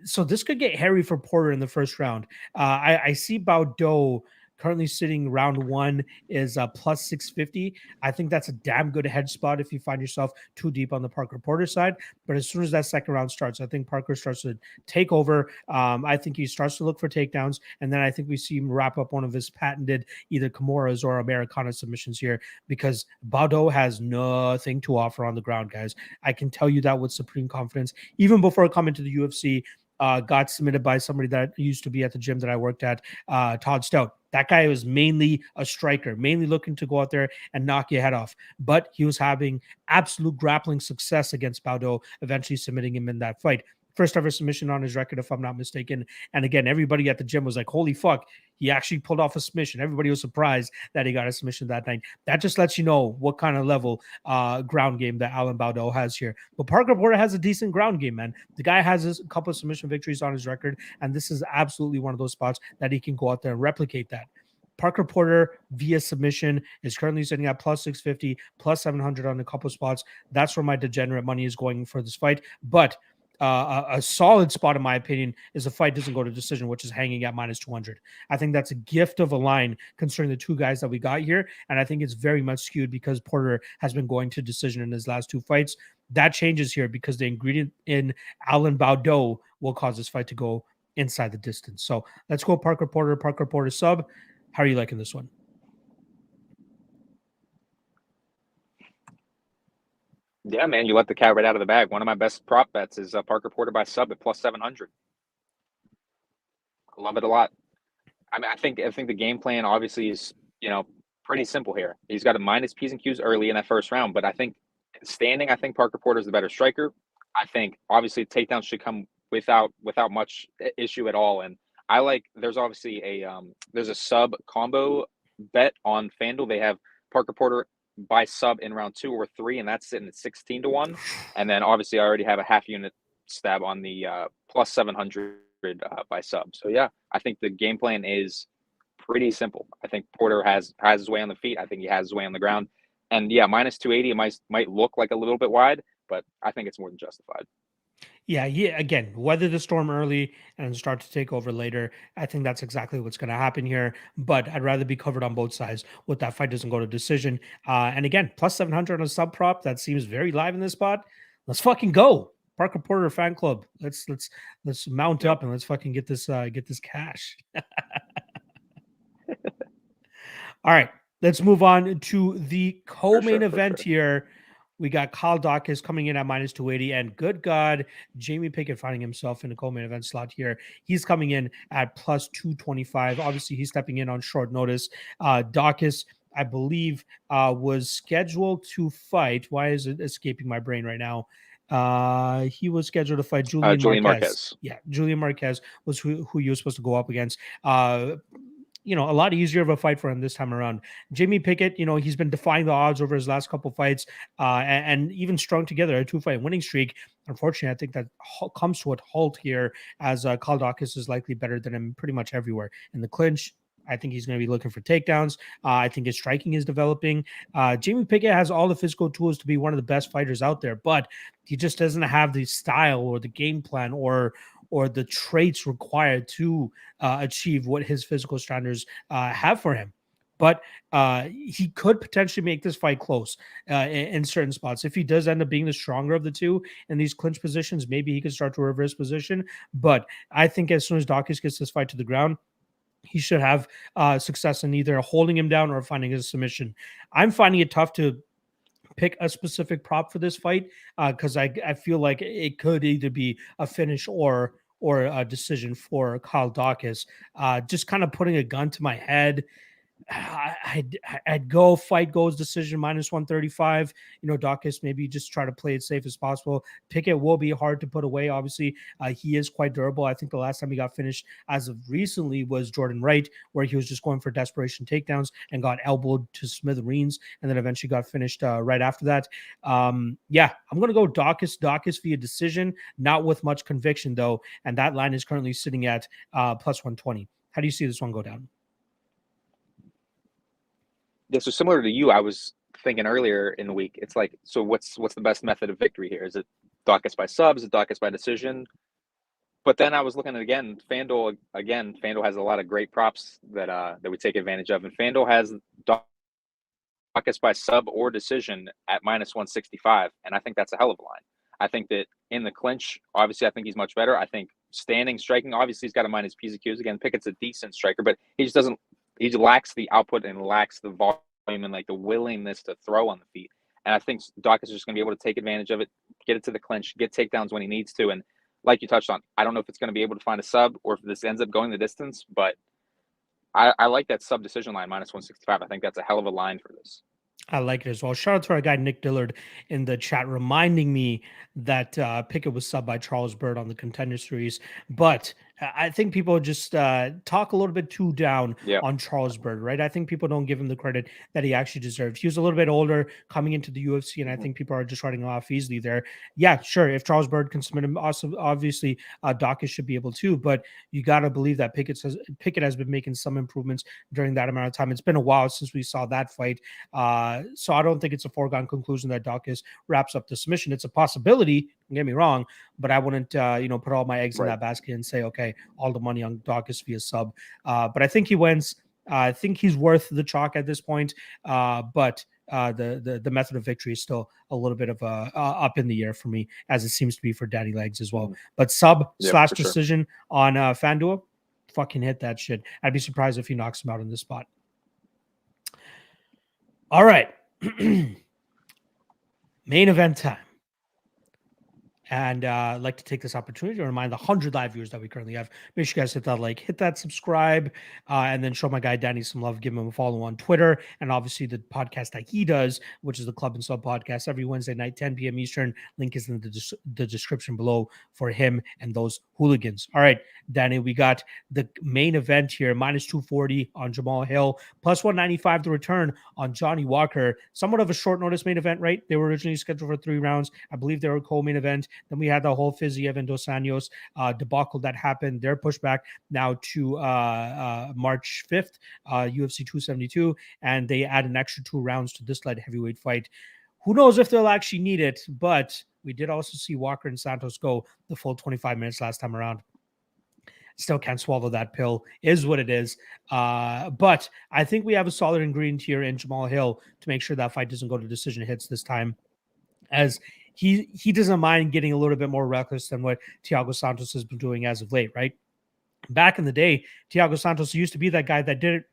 So this could get hairy for Porter in the first round. I see Baudot currently sitting round 1 is plus 650. I think that's a damn good hedge spot if you find yourself too deep on the Parker Porter side. But as soon as that second round starts, I think Parker starts to take over. I think he starts to look for takedowns, and then I think we see him wrap up one of his patented either Kimuras or Americana submissions here, because Baudot has nothing to offer on the ground, guys. I can tell you that with supreme confidence. Even before coming to the UFC, got submitted by somebody that used to be at the gym that I worked at, Todd Stout. That guy was mainly a striker, mainly looking to go out there and knock your head off. But he was having absolute grappling success against Baudot, eventually submitting him in that fight. First ever submission on his record, if I'm not mistaken. And again, everybody at the gym was like, holy fuck, he actually pulled off a submission. Everybody was surprised that he got a submission that night. That just lets you know what kind of level ground game that Alan Baudot has here. But Parker Porter has a decent ground game, man. The guy has a couple of submission victories on his record, and this is absolutely one of those spots that he can go out there and replicate that. Parker Porter via submission is currently sitting at plus 650, plus 700 on a couple of spots. That's where my degenerate money is going for this fight. But a solid spot, in my opinion, is the fight doesn't go to decision, which is hanging at minus 200. I think that's a gift of a line concerning the 2 guys that we got here. And I think it's very much skewed because Porter has been going to decision in his last 2 fights. That changes here because the ingredient in Alan Baudot will cause this fight to go inside the distance. So let's go Parker Porter sub. How are you liking this one? Yeah, man, you let the cat right out of the bag. One of my best prop bets is Parker Porter by sub at plus 700. I love it a lot. I mean, I think the game plan obviously is, pretty simple here. He's got to minus P's and Q's early in that first round, but I think standing, I think Parker Porter is the better striker. I think obviously takedowns should come without much issue at all. And I like, there's obviously there's a sub combo bet on FanDuel. They have Parker Porter by sub in round 2 or 3, and that's sitting at 16-1. And then obviously I already have a half unit stab on the plus 700 by sub. So yeah, I think the game plan is pretty simple. I think Porter has his way on the feet. I think he has his way on the ground. And yeah, minus 280, it might look like a little bit wide, but I think it's more than justified. Yeah. Again, weather the storm early and start to take over later. I think that's exactly what's going to happen here. But I'd rather be covered on both sides with that fight doesn't go to decision. And again, plus 700 on a sub prop. That seems very live in this spot. Let's fucking go. Parker Porter fan club. Let's mount up and let's fucking get this cash. All right. Let's move on to the co-main event here. We got Kyle Daukaus coming in at minus 280, and good God, Jamie Pickett finding himself in the co-main event slot here. He's coming in at plus 225. Obviously, he's stepping in on short notice. Daukaus, I believe, was scheduled to fight. Why is it escaping my brain right now? He was scheduled to fight Julian Marquez. Yeah, Julian Marquez was who he was supposed to go up against. A lot easier of a fight for him this time around. Jamie Pickett, he's been defying the odds over his last couple fights, and even strung together a 2-fight winning streak. Unfortunately, I think that comes to a halt here, as Kyle Daukaus is likely better than him pretty much everywhere. In the clinch, I think he's going to be looking for takedowns. I think his striking is developing. Jamie Pickett has all the physical tools to be one of the best fighters out there, but he just doesn't have the style or the game plan or the traits required to achieve what his physical standards have for him. But he could potentially make this fight close in certain spots. If he does end up being the stronger of the two in these clinch positions, maybe he could start to reverse position. But I think as soon as Daukaus gets this fight to the ground, he should have success in either holding him down or finding his submission. I'm finding it tough to pick a specific prop for this fight because I feel like it could either be a finish or a decision for Kyle Daukaus. Just kind of putting a gun to my head, I'd go fight goes decision -135. Daukaus maybe just try to play it safe as possible. Pickett will be hard to put away. Obviously, he is quite durable. I think the last time he got finished as of recently was Jordan Wright, where he was just going for desperation takedowns and got elbowed to smithereens, and then eventually got finished right after that. I'm going to go Daukaus via decision, not with much conviction though, and that line is currently sitting at +120. How do you see this one go down? Yeah, so similar to you, I was thinking earlier in the week, it's like, so what's the best method of victory here? Is it Daukaus by sub? Is it Daukaus by decision? But then I was looking at again, FanDuel has a lot of great props that we take advantage of, and FanDuel has Daukaus by sub or decision at -165, and I think that's a hell of a line. I think that in the clinch, obviously, I think he's much better. I think standing, striking, obviously, he's got to mind his P's and Q's. Again, Pickett's a decent striker, but he just doesn't. He lacks the output and lacks the volume and like the willingness to throw on the feet. And I think Daukaus is just going to be able to take advantage of it, get it to the clinch, get takedowns when he needs to. And like you touched on, I don't know if it's going to be able to find a sub or if this ends up going the distance, but I like that sub decision line -165. I think that's a hell of a line for this. I like it as well. Shout out to our guy Nick Dillard in the chat reminding me that Pickett was subbed by Charles Bird on the Contender Series. But I think people just talk a little bit too down on Charles Bird, right? I think people don't give him the credit that he actually deserves. He was a little bit older coming into the UFC, and I think people are just writing off easily there. Yeah, sure. If Charles Bird can submit him, also obviously Daukaus should be able to. But you got to believe that Pickett has been making some improvements during that amount of time. It's been a while since we saw that fight. So I don't think it's a foregone conclusion that Daukaus wraps up the submission. It's a possibility, don't get me wrong, but I wouldn't, put all my eggs in that basket and say, okay, all the money on Daukaus via sub. But I think he wins. I think he's worth the chalk at this point. But the method of victory is still a little bit of up in the air for me, as it seems to be for Daddy Legs as well. But sub/decision on FanDuel, fucking hit that shit. I'd be surprised if he knocks him out in this spot. All right. Main event time. And I'd like to take this opportunity to remind the 100 live viewers that we currently have. Make sure you guys hit that like, hit that subscribe, and then show my guy Danny some love. Give him a follow on Twitter, and obviously the podcast that he does, which is the Club and Sub podcast, every Wednesday night, 10 p.m. Eastern. Link is in the description below for him and those hooligans. All right, Danny, we got the main event here, -240 on Jamal Hill, +195 the return on Johnny Walker. Somewhat of a short notice main event, right? They were originally scheduled for 3 rounds. I believe they were a co-main event. Then we had the whole Fizzy Evan Dos Anjos debacle that happened. They're pushed back now to March 5th, UFC 272, and they add an extra 2 rounds to this light heavyweight fight. Who knows if they'll actually need it, but we did also see Walker and Santos go the full 25 minutes last time around. Still can't swallow that pill, is what it is. But I think we have a solid ingredient here in Jamal Hill to make sure that fight doesn't go to decision hits this time, as he doesn't mind getting a little bit more reckless than what Thiago Santos has been doing as of late, right? Back in the day, Thiago Santos used to be that guy that did it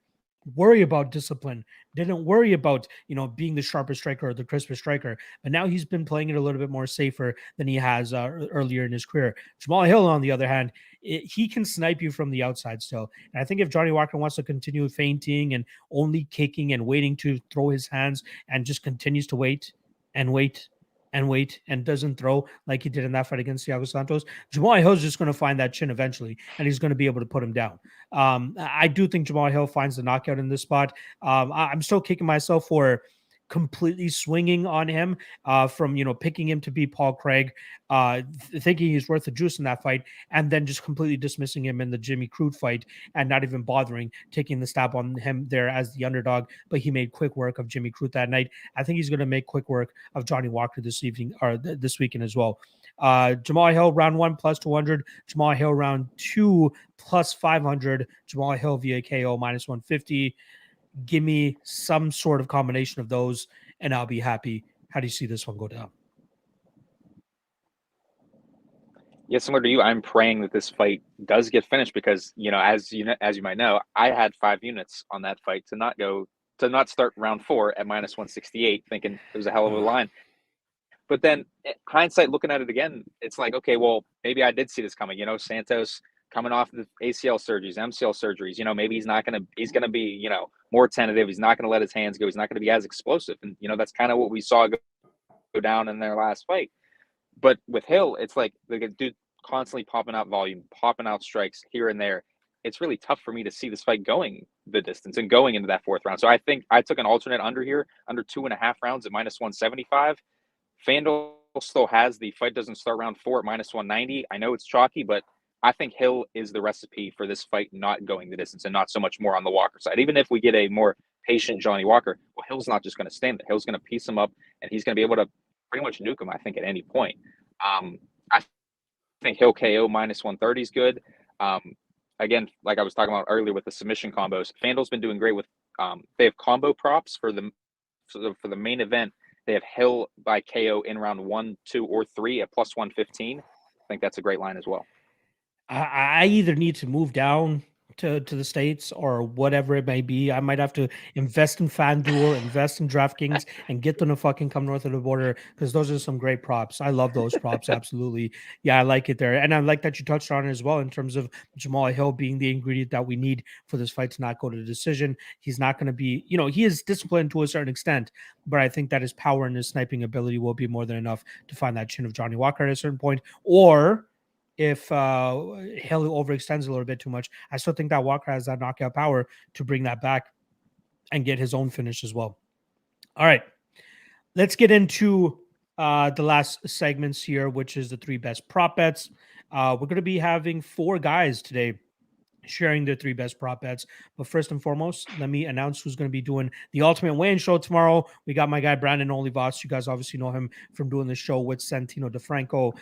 worry about discipline, didn't worry about, being the sharpest striker or the crispest striker. But now he's been playing it a little bit more safer than he has earlier in his career. Jamal Hill, on the other hand, he can snipe you from the outside still. And I think if Johnny Walker wants to continue feinting and only kicking and waiting to throw his hands and just continues to wait and wait and wait and doesn't throw like he did in that fight against Thiago Santos, Jamal Hill's just going to find that chin eventually, and he's going to be able to put him down. I do think Jamal Hill finds the knockout in this spot. I'm still kicking myself for completely swinging on him from, picking him to be Paul Craig, thinking he's worth the juice in that fight, and then just completely dismissing him in the Jimmy Crute fight and not even bothering taking the stab on him there as the underdog. But he made quick work of Jimmy Crute that night. I think he's going to make quick work of Johnny Walker this evening or this weekend as well. Jamal Hill round 1 plus 200, Jamal Hill round 2 plus 500, Jamal Hill via KO minus 150. Give me some sort of combination of those and I'll be happy. How do you see this one go down? Yeah, similar to you, I'm praying that this fight does get finished because, as you might know, I had 5 units on that fight to not start round 4 at minus 168, thinking it was a hell of a line. But then hindsight, looking at it again, it's like, okay, well, maybe I did see this coming. Santos coming off the ACL surgeries, MCL surgeries, maybe he's going to be, more tentative. He's not going to let his hands go. He's not going to be as explosive. And, that's kind of what we saw go down in their last fight. But with Hill, it's like the dude constantly popping out volume, popping out strikes here and there. It's really tough for me to see this fight going the distance and going into that 4th round. So I think I took an alternate under here, under 2.5 rounds at minus 175. FanDuel still has the fight doesn't start round 4 at minus 190. I know it's chalky, but I think Hill is the recipe for this fight not going the distance and not so much more on the Walker side. Even if we get a more patient Johnny Walker, well, Hill's not just going to stand there. Hill's going to piece him up, and he's going to be able to pretty much nuke him, I think, at any point. I think Hill KO minus 130 is good. Again, like I was talking about earlier with the submission combos, FanDuel's been doing great with they have combo props for the main event. They have Hill by KO in round 1, 2, or 3 at plus 115. I think that's a great line as well. I either need to move down to the States or whatever it may be. I might have to invest in FanDuel, invest in DraftKings, and get them to fucking come north of the border because those are some great props. I love those props. Absolutely. Yeah, I like it there. And I like that you touched on it as well in terms of Jamal Hill being the ingredient that we need for this fight to not go to the decision. He's not going to be, he is disciplined to a certain extent, but I think that his power and his sniping ability will be more than enough to find that chin of Johnny Walker at a certain point. Or if Hill overextends a little bit too much, I still think that Walker has that knockout power to bring that back and get his own finish as well. All right, let's get into the last segments here, which is the 3 best prop bets. We're going to be having 4 guys today sharing their 3 best prop bets. But first and foremost, let me announce who's going to be doing the Ultimate Weigh-In Show tomorrow. We got my guy, Brandon Olivas. You guys obviously know him from doing the show with Santino DeFranco.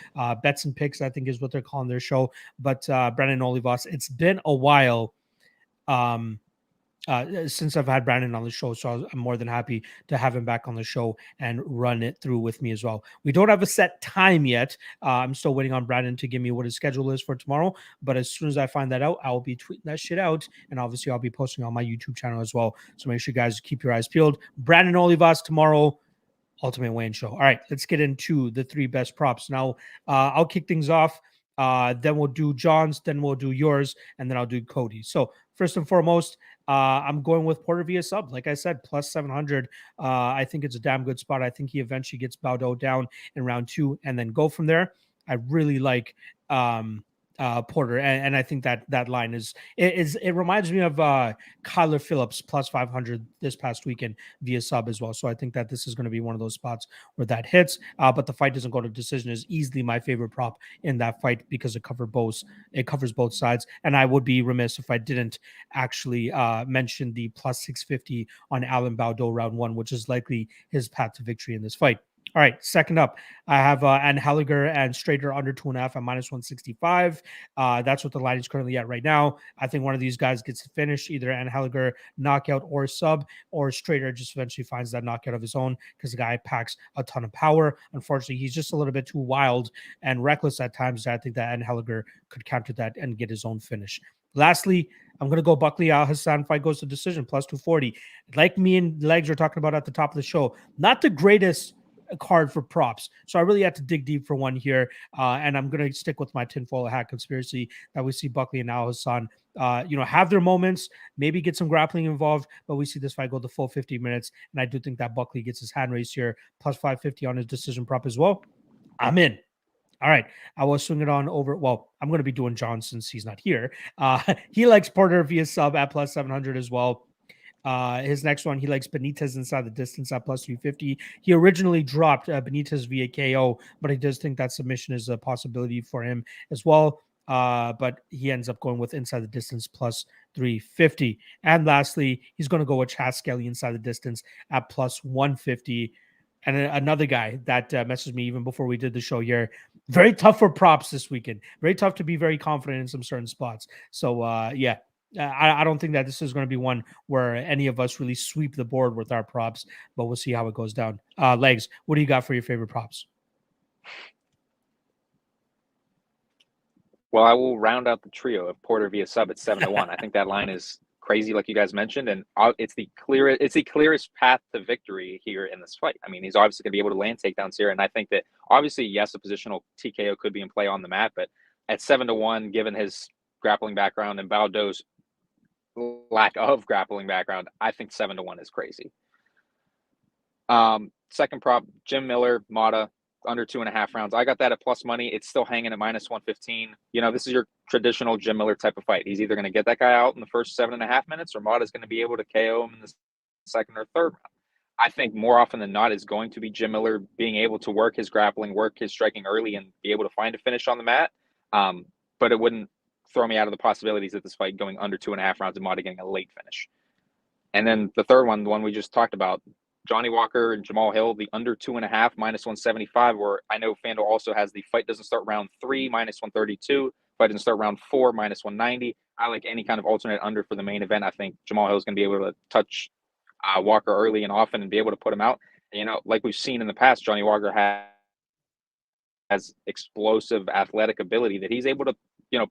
Bets and Picks, I think is what they're calling their show. But Brandon Olivas, it's been a while since I've had Brandon on the show, so I'm more than happy to have him back on the show and run it through with me as well. We don't have a set time yet. I'm still waiting on Brandon to give me what his schedule is for tomorrow, but as soon as I find that out, I'll be tweeting that shit out, and obviously I'll be posting on my YouTube channel as well, so make sure you guys keep your eyes peeled. Brandon Olivas tomorrow, Ultimate Weigh-In Show. All right, let's get into the 3 best props. Now, I'll kick things off. Then we'll do John's, then we'll do yours, and then I'll do Cody. So first and foremost, I'm going with Porter via sub. Like I said, plus 700. I think it's a damn good spot. I think he eventually gets Baudot down in round 2 and then go from there. I really like Porter, and I think that line it reminds me of Kyler Phillips plus 500 this past weekend via sub as well. So I think that this is going to be one of those spots where that hits, but the fight doesn't go to decision is easily my favorite prop in that fight because it covers both sides. And I would be remiss if I didn't actually mention the plus 650 on Alan Baudot round 1, which is likely his path to victory in this fight. All right, second up, I have Anheliger and Strader under 2.5 at -165. That's what the line is currently at right now. I think one of these guys gets to finish, either Anheliger knockout or sub, or Strader just eventually finds that knockout of his own because the guy packs a ton of power. Unfortunately, he's just a little bit too wild and reckless at times. I think that Anheliger could counter that and get his own finish. Lastly, I'm going to go Buckley Alhassan fight goes to decision plus 240. Like me and Legs were talking about at the top of the show, not the greatest card for props. So I really had to dig deep for one here. And I'm going to stick with my tinfoil hat conspiracy that we see Buckley and Alhassan, have their moments, maybe get some grappling involved, but we see this fight go the full 50 minutes. And I do think that Buckley gets his hand raised here, plus 550 on his decision prop as well. I'm in. All right. I will swing it on over. Well, I'm going to be doing John since he's not here. He likes Porter via sub at plus 700 as well. His next one, he likes Benitez inside the distance at plus 350. He originally dropped Benitez via KO, but he does think that submission is a possibility for him as well. But he ends up going with inside the distance plus 350. And lastly, he's going to go with Skelly inside the distance at plus 150. And another guy that messaged me even before we did the show here. Very tough for props this weekend. Very tough to be very confident in some certain spots. So, yeah, I don't think that this is going to be one where any of us really sweep the board with our props, but we'll see how it goes down. Legs, what do you got for your favorite props? Well, I will round out the trio of Porter via sub at 7-1. I think that line is crazy, like you guys mentioned, and it's the clearest path to victory here in this fight. I mean, he's obviously going to be able to land takedowns here, and I think that obviously, yes, a positional TKO could be in play on the mat, but at 7-1, given his grappling background and Baudot's lack of grappling background, I think 7-1 is crazy. Second prop, Jim Miller, Motta, under 2.5 rounds. I got that at plus money. It's still hanging at -115. This is your traditional Jim Miller type of fight. He's either going to get that guy out in the first 7.5 minutes, or Motta's going to be able to KO him in the second or third round. I think more often than not is going to be Jim Miller being able to work his grappling, work his striking early, and be able to find a finish on the mat. But it wouldn't throw me out of the possibilities of this fight going under 2.5 rounds and Motta getting a late finish. And then the third one, the one we just talked about, Johnny Walker and Jamal Hill, the under 2.5, -175, where I know FanDuel also has the fight doesn't start round 3, -132, fight doesn't start round 4, -190. I like any kind of alternate under for the main event. I think Jamal Hill is going to be able to touch Walker early and often and be able to put him out. And, like we've seen in the past, Johnny Walker has explosive athletic ability that he's able to,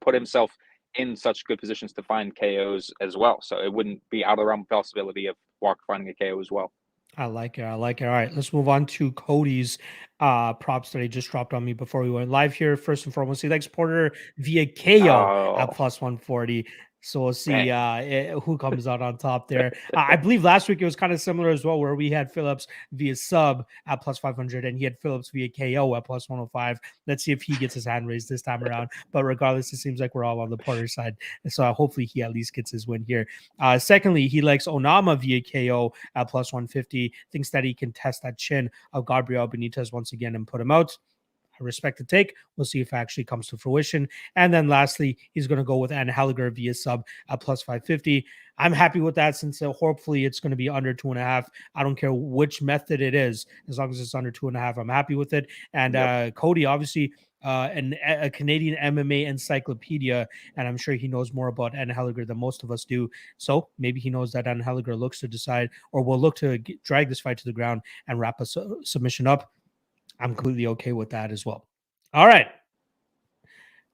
put himself in such good positions to find KOs as well. So it wouldn't be out of the realm of possibility of Walker finding a KO as well. I like it. All right, let's move on to Cody's props that he just dropped on me before we went live here. First and foremost, he likes Porter via KO at plus 140. So we'll see who comes out on top there. I believe last week it was kind of similar as well, where we had Phillips via sub at plus 500 and he had Phillips via KO at plus 105. Let's see if he gets his hand raised this time around. But regardless, it seems like we're all on the Porter side. And so hopefully he at least gets his win here. Secondly, he likes Onama via KO at plus 150. Thinks that he can test that chin of Gabriel Benitez once again and put him out. I respect the take. We'll see if it actually comes to fruition. And then lastly, he's going to go with Anheliger via sub at plus 550. I'm happy with that since hopefully it's going to be under 2.5. I don't care which method it is. As long as it's under 2.5, I'm happy with it. And Cody, obviously, a Canadian MMA encyclopedia, and I'm sure he knows more about Anheliger than most of us do. So maybe he knows that Anheliger looks to decide or will look to drag this fight to the ground and wrap a submission up. I'm completely okay with that as well. All right.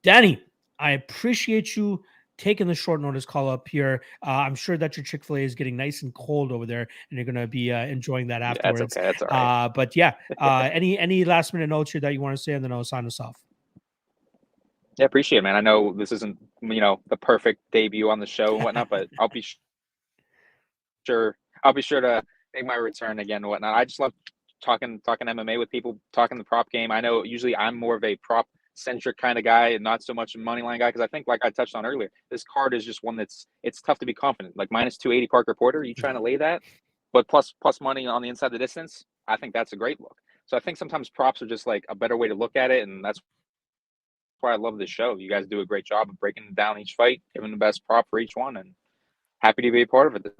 Danny, I appreciate you taking the short notice call up here. I'm sure that your Chick-fil-A is getting nice and cold over there, and you're going to be enjoying that afterwards. That's okay. That's all right. But yeah, any last minute notes here that you want to say, and then I'll sign us off. Yeah, appreciate it, man. I know this isn't, the perfect debut on the show and whatnot, but I'll be sure to make my return again and whatnot. I just love talking MMA with people, talking the prop game. I know usually I'm more of a prop centric kind of guy and not so much a money line guy, because I think, like I touched on earlier, this card is just one it's tough to be confident. Like -280 Parker Porter, you trying to lay that, but plus money on the inside the distance, I think that's a great look. So I think sometimes props are just like a better way to look at it, and that's why I love this show. You guys do a great job of breaking down each fight, giving the best prop for each one, and happy to be a part of it.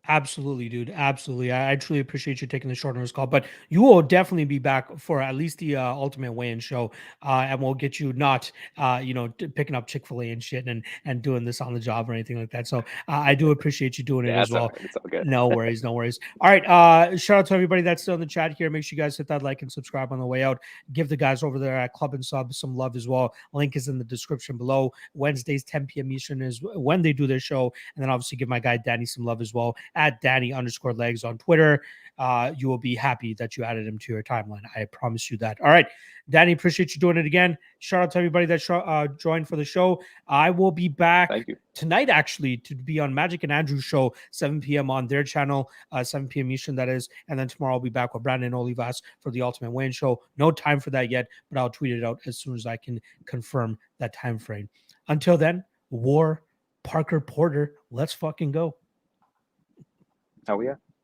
Absolutely, dude. Absolutely. I truly appreciate you taking the short notice call, but you will definitely be back for at least the ultimate weigh-in show. And we'll get you not, picking up Chick-fil-A and shit and doing this on the job or anything like that. So I do appreciate you doing it Yeah, as that's all well. right. It's all good. No worries. No worries. All right. Shout out to everybody that's still in the chat here. Make sure you guys hit that like and subscribe on the way out. Give the guys over there at Club and Sub some love as well. Link is in the description below. Wednesdays, 10 p.m. Eastern is when they do their show. And then obviously give my guy Danny some love as well at Danny_legs on Twitter. You will be happy that you added him to your timeline. I promise you that. All right. Danny, appreciate you doing it again. Shout out to everybody that joined for the show. I will be back Thank you. tonight, actually, to be on Magic and Andrew's show, 7 p.m. on their channel, 7 p.m. Eastern, that is. And then tomorrow I'll be back with Brandon Olivas for the Ultimate Weigh-In show. No time for that yet, but I'll tweet it out as soon as I can confirm that time frame. Until then, War, Parker Porter, let's fucking go. Oh, yeah.